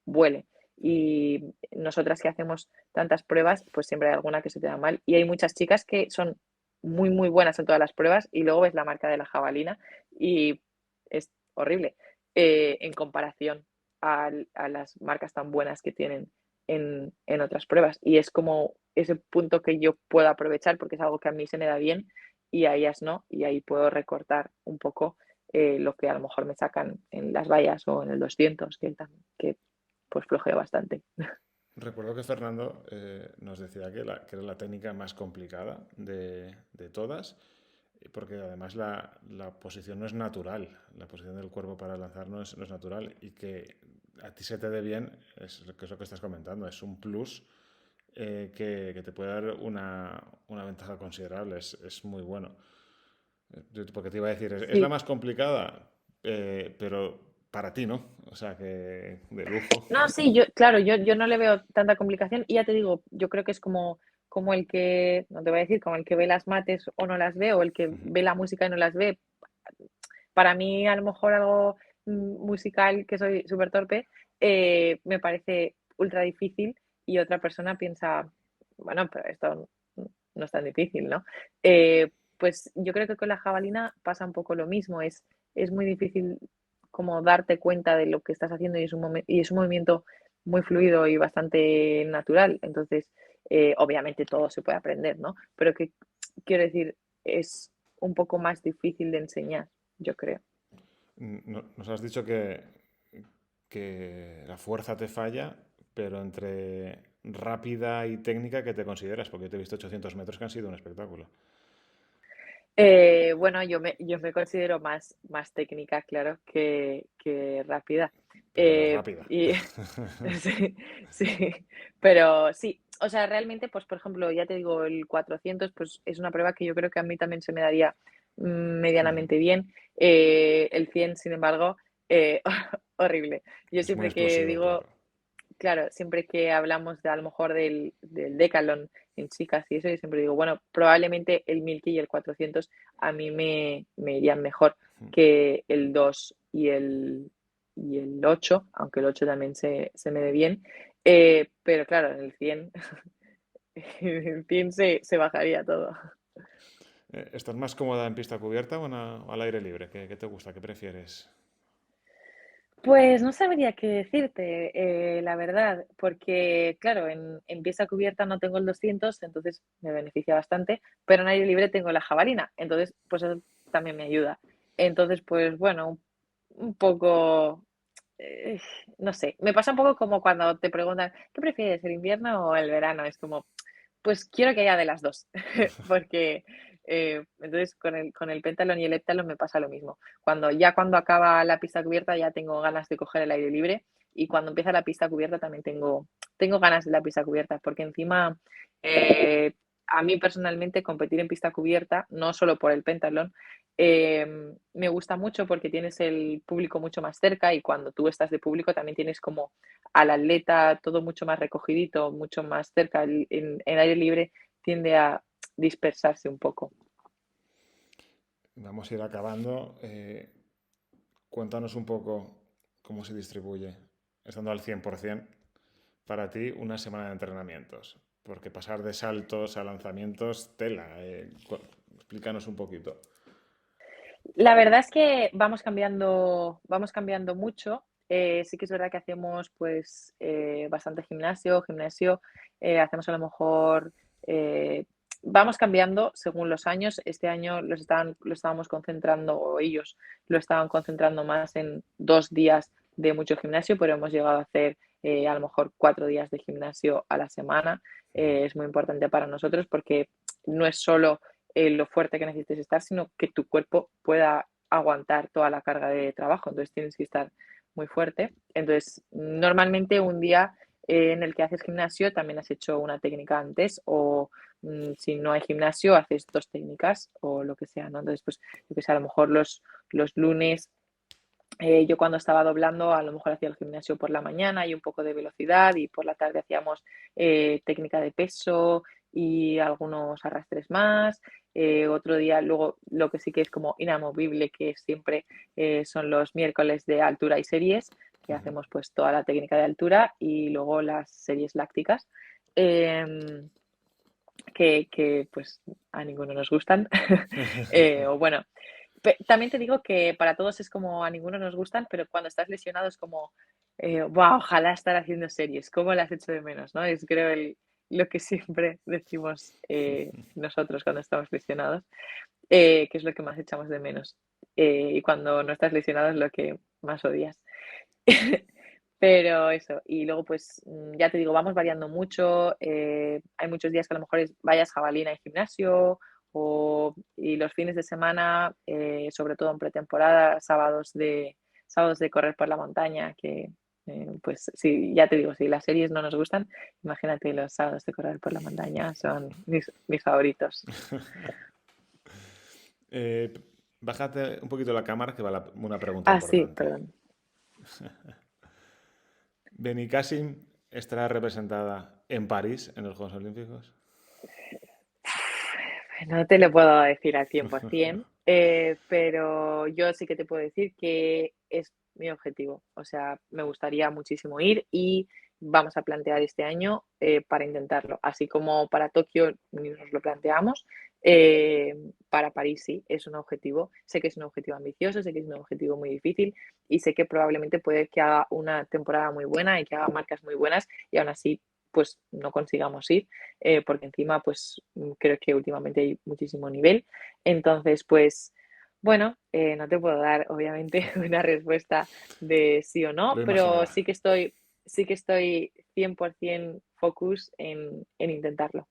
vuele. Y nosotras que hacemos tantas pruebas, pues siempre hay alguna que se te da mal. Y hay muchas chicas que son muy, muy buenas en todas las pruebas y luego ves la marca de la jabalina y es horrible en comparación a las marcas tan buenas que tienen en otras pruebas. Y es como ese punto que yo puedo aprovechar porque es algo que a mí se me da bien y a ellas no, y ahí puedo recortar un poco lo que a lo mejor me sacan en las vallas o en el 200 que pues flojeo bastante. Recuerdo que Fernando nos decía que era la técnica más complicada de todas, porque además la posición no es natural, la posición del cuerpo para lanzar no es natural y que a ti se te dé bien, que es lo que estás comentando, es un plus que te puede dar una ventaja considerable, es muy bueno. Porque te iba a decir, es la Sí, más complicada, pero para ti no, o sea que de lujo. no, sí, claro, yo no le veo tanta complicación y ya te digo, yo creo que es como el que, no te voy a decir, como el que ve las mates o no las ve, o el que ve la música y no las ve. Para mí, a lo mejor algo musical, que soy súper torpe, me parece ultra difícil y otra persona piensa, bueno, pero esto no es tan difícil, ¿no? Pues yo creo que con la jabalina pasa un poco lo mismo, es muy difícil como darte cuenta de lo que estás haciendo y y es un movimiento muy fluido y bastante natural, entonces obviamente todo se puede aprender, ¿no? Pero que quiero decir, es un poco más difícil de enseñar, yo creo. Nos has dicho que la fuerza te falla, pero entre rápida y técnica, ¿qué te consideras? Porque yo te he visto 800 metros que han sido un espectáculo. Bueno, yo me considero más técnica, claro, que rápida. Pero eras rápida. Y sí, sí, pero sí, o sea, realmente, pues por ejemplo, ya te digo, el 400, pues es una prueba que yo creo que a mí también se me daría Ujú. medianamente bien. El 100, sin embargo, horrible. Yo Es muy siempre que explosivo, digo, claro. claro, siempre que hablamos de a lo mejor del Decathlon en chicas y eso, yo siempre digo, bueno, probablemente el Milky y el 400 a mí me irían mejor Ujú. que el 2 y el 8, aunque el 8 también se me dé bien. Pero claro, en el 100, en el 100 se bajaría todo. ¿Estás más cómoda en pista cubierta o al aire libre? ¿Qué te gusta? ¿Qué prefieres? Pues no sabría qué decirte, la verdad, porque claro, en pista cubierta no tengo el 200, entonces me beneficia bastante, pero en aire libre tengo la jabalina, entonces pues eso también me ayuda. Entonces, pues bueno, un poco, eh, no sé, me pasa un poco como cuando te preguntan, ¿qué prefieres, el invierno o el verano? Es como, pues quiero que haya de las dos, porque entonces con el pentalón y el heptalón me pasa lo mismo. Cuando acaba la pista cubierta ya tengo ganas de coger el aire libre y cuando empieza la pista cubierta también tengo ganas de la pista cubierta, porque encima eh, a mí personalmente competir en pista cubierta, no solo por el pentalón, me gusta mucho porque tienes el público mucho más cerca y cuando tú estás de público también tienes como al atleta todo mucho más recogidito, mucho más cerca. En aire libre tiende a dispersarse un poco. Vamos a ir acabando. Cuéntanos un poco cómo se distribuye, estando al 100%, para ti una semana de entrenamientos. Porque pasar de saltos a lanzamientos, tela. Explícanos un poquito. La verdad es que vamos cambiando mucho. Sí que es verdad que hacemos pues bastante gimnasio, hacemos a lo mejor, eh, vamos cambiando según los años. Este año lo estábamos concentrando, o ellos lo estaban concentrando más en 2 días de mucho gimnasio, pero hemos llegado a hacer a lo mejor 4 días de gimnasio a la semana. Es muy importante para nosotros porque no es solo lo fuerte que necesites estar, sino que tu cuerpo pueda aguantar toda la carga de trabajo. Entonces tienes que estar muy fuerte. Entonces, normalmente un día en el que haces gimnasio también has hecho una técnica antes o si no hay gimnasio haces dos técnicas o lo que sea, ¿no? Entonces, pues, yo que sé, a lo mejor los lunes yo cuando estaba doblando, a lo mejor hacía el gimnasio por la mañana y un poco de velocidad y por la tarde hacíamos técnica de peso y algunos arrastres más. Otro día, luego lo que sí que es como inamovible, que siempre son los miércoles de altura y series, que hacemos pues toda la técnica de altura y luego las series lácticas, eh, que pues a ninguno nos gustan. O bueno, también te digo que para todos es como a ninguno nos gustan, pero cuando estás lesionado es como, wow, ojalá estar haciendo series, ¿cómo las echo de menos? ¿No? Es creo lo que siempre decimos nosotros cuando estamos lesionados, que es lo que más echamos de menos. Y cuando no estás lesionado es lo que más odias. Pero eso, y luego pues ya te digo, vamos variando mucho. Hay muchos días que a lo mejor vayas jabalina y gimnasio, y los fines de semana, sobre todo en pretemporada, sábados de correr por la montaña, que pues sí, ya te digo, si las series no nos gustan, imagínate los sábados de correr por la montaña, son mis favoritos. Eh, Bájate un poquito la cámara que va una pregunta Ah, sí, importante. perdón. Benicassim estará representada en París en los Juegos Olímpicos. No te lo puedo decir al 100%, pero yo sí que te puedo decir que es mi objetivo. O sea, me gustaría muchísimo ir y vamos a plantear este año para intentarlo. Así como para Tokio ni nos lo planteamos, para París sí, es un objetivo. Sé que es un objetivo ambicioso, sé que es un objetivo muy difícil y sé que probablemente puede que haga una temporada muy buena y que haga marcas muy buenas y aún así pues no consigamos ir porque encima pues creo que últimamente hay muchísimo nivel. Entonces, pues bueno, no te puedo dar obviamente una respuesta de sí o no, Lo pero imaginaba. sí que estoy 100% focus en intentarlo.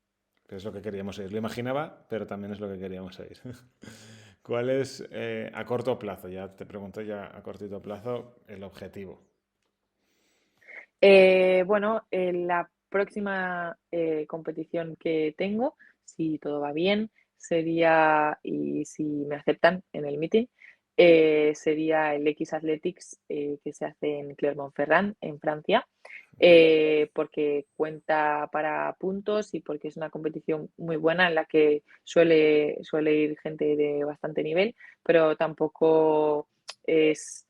Que es lo que queríamos oír. Lo imaginaba, pero también es lo que queríamos oír. ¿Cuál es a corto plazo? Ya te pregunto ya a cortito plazo el objetivo. Bueno, la próxima competición que tengo, si todo va bien, sería, y si me aceptan en el meeting, sería el X Athletics que se hace en Clermont-Ferrand, en Francia, porque cuenta para puntos y porque es una competición muy buena en la que suele ir gente de bastante nivel, pero tampoco es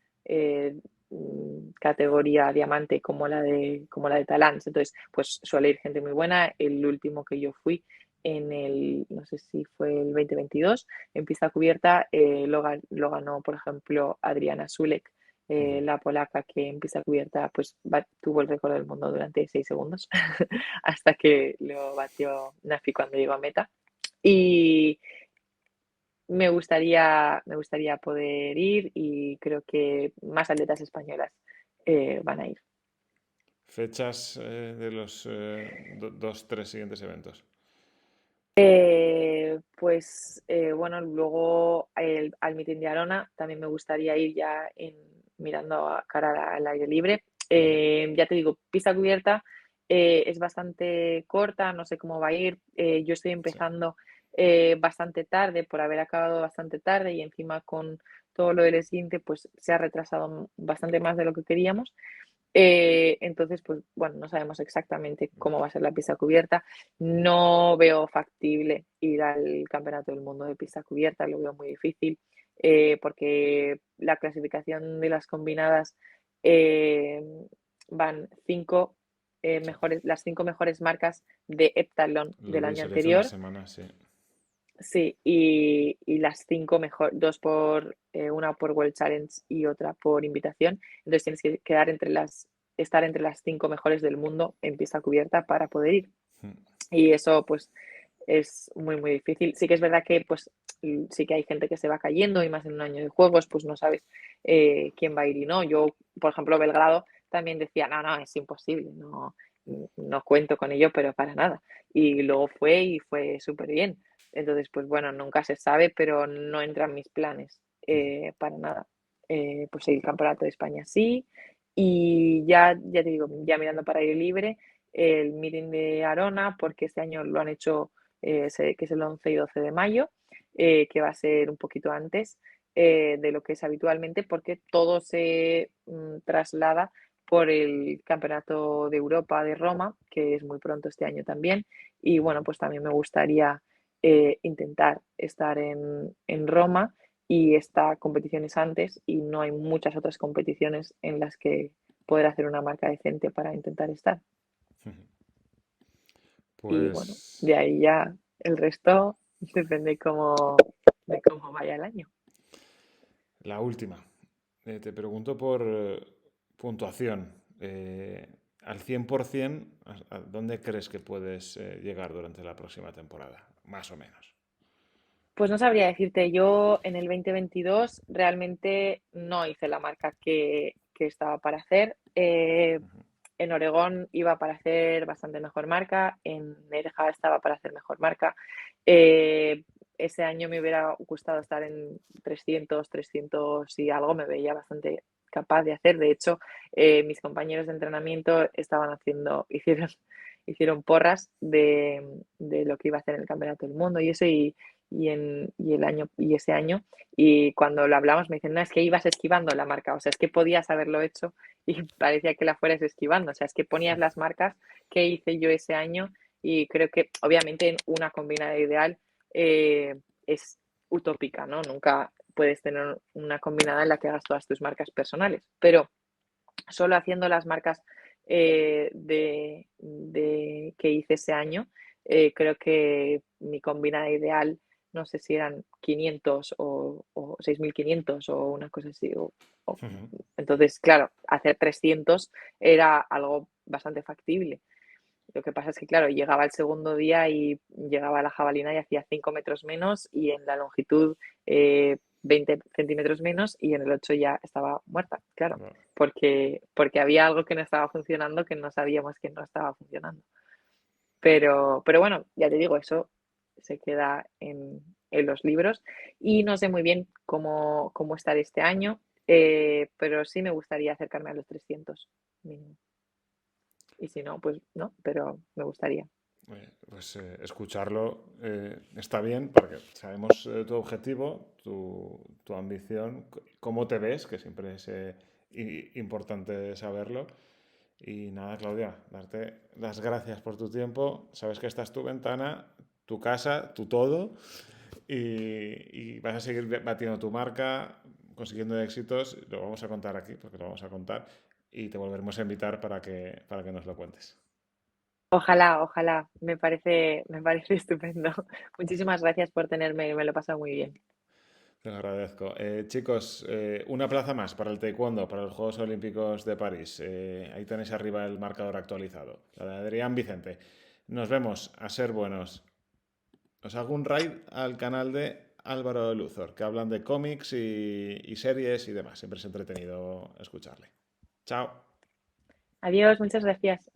categoría diamante como la de Talans. Entonces, pues suele ir gente muy buena. El último que yo fui no sé si fue el 2022, en pista cubierta, lo ganó, por ejemplo, Adriana Sulek, la polaca, que en pista cubierta pues tuvo el récord del mundo durante 6 segundos hasta que lo batió Nafi cuando llegó a meta. Y me gustaría poder ir y creo que más atletas españolas van a ir. Fechas de los dos, tres siguientes eventos. Bueno, luego al meeting de Arona también me gustaría ir ya mirando a cara al aire libre. Ya te digo, pista cubierta es bastante corta, no sé cómo va a ir. Yo estoy Sí. empezando bastante tarde por haber acabado bastante tarde y encima con todo lo del esguince pues se ha retrasado bastante más de lo que queríamos. Entonces, pues bueno, no sabemos exactamente cómo va a ser la pista cubierta. No veo factible ir al Campeonato del Mundo de pista cubierta, lo veo muy difícil, porque la clasificación de las combinadas eh, van Sí. las 5 mejores marcas de heptatlón Lo del vi, año se le hizo una anterior. semana, sí. Sí, y las 5 mejor, una por World Challenge y otra por invitación. Entonces tienes que estar entre las 5 mejores del mundo en pista cubierta para poder ir. Y eso, pues, es muy, muy difícil. Sí que es verdad que, pues, sí que hay gente que se va cayendo y más en un año de juegos, pues no sabes quién va a ir y no. Yo, por ejemplo, Belgrado también decía, no, no, es imposible, no, no cuento con ello, pero para nada. Y luego fue y fue súper bien. Entonces, pues bueno, nunca se sabe, pero no entran mis planes para nada. Pues el Campeonato de España sí. Y ya te digo, ya mirando para ir libre, el meeting de Arona, porque este año lo han hecho, que es el 11 y 12 de mayo, que va a ser un poquito antes de lo que es habitualmente, porque todo se traslada por el Campeonato de Europa de Roma, que es muy pronto este año también. Y bueno, pues también me gustaría intentar estar en Roma y esta competición es antes y no hay muchas otras competiciones en las que poder hacer una marca decente para intentar estar. Y bueno, Pues de ahí ya el resto depende de cómo vaya el año. la última. Te pregunto por puntuación. Al 100%, ¿a dónde crees que puedes llegar durante la próxima temporada? Más o menos. Pues no sabría decirte, yo en el 2022 realmente no hice la marca que estaba para hacer. En Oregón iba para hacer bastante mejor marca, en Nerja estaba para hacer mejor marca. Eh, Ese año me hubiera gustado estar en 300 y algo, me veía bastante capaz de hacer. De hecho, mis compañeros de entrenamiento hicieron porras de lo que iba a hacer en el Campeonato del Mundo y eso, y ese año, y cuando lo hablamos me dicen, no, es que ibas esquivando la marca, o sea, es que podías haberlo hecho y parecía que la fueras esquivando, o sea, es que ponías las marcas que hice yo ese año y creo que obviamente en una combinada ideal es utópica, ¿no? Nunca puedes tener una combinada en la que hagas todas tus marcas personales, pero solo haciendo las marcas que hice ese año, creo que mi combinada ideal, no sé si eran 500 o 6.500 o una cosa así. Entonces, claro, hacer 300 era algo bastante factible. Lo que pasa es que, claro, llegaba el segundo día y llegaba a la jabalina y hacía 5 metros menos y en la longitud 20 centímetros menos y en el 8 ya estaba muerta, claro, Bueno, porque había algo que no estaba funcionando que no sabíamos que no estaba funcionando. Pero bueno, ya te digo, eso se queda en los libros y no sé muy bien cómo estar este año, pero sí me gustaría acercarme a los 300 mínimo. Y si no, pues no, pero me gustaría. Escucharlo está bien porque sabemos tu objetivo, tu ambición, cómo te ves, que siempre es importante saberlo. Y nada, Claudia, darte las gracias por tu tiempo. Sabes que esta es tu ventana, tu casa, tu todo. Y vas a seguir batiendo tu marca, consiguiendo éxitos. Lo vamos a contar aquí, porque lo vamos a contar. Y te volveremos a invitar para que nos lo cuentes. Ojalá, ojalá, me parece estupendo. Muchísimas gracias por tenerme, me lo he pasado muy bien. Te lo agradezco. Chicos, una plaza más para el taekwondo, para los Juegos Olímpicos de París. Ahí tenéis arriba el marcador actualizado. La de Adrián Vicente. Nos vemos, a ser buenos. Os hago un raid al canal de Álvaro de Luzor, que hablan de cómics y series y demás. Siempre es entretenido escucharle. Chao. Adiós, muchas gracias.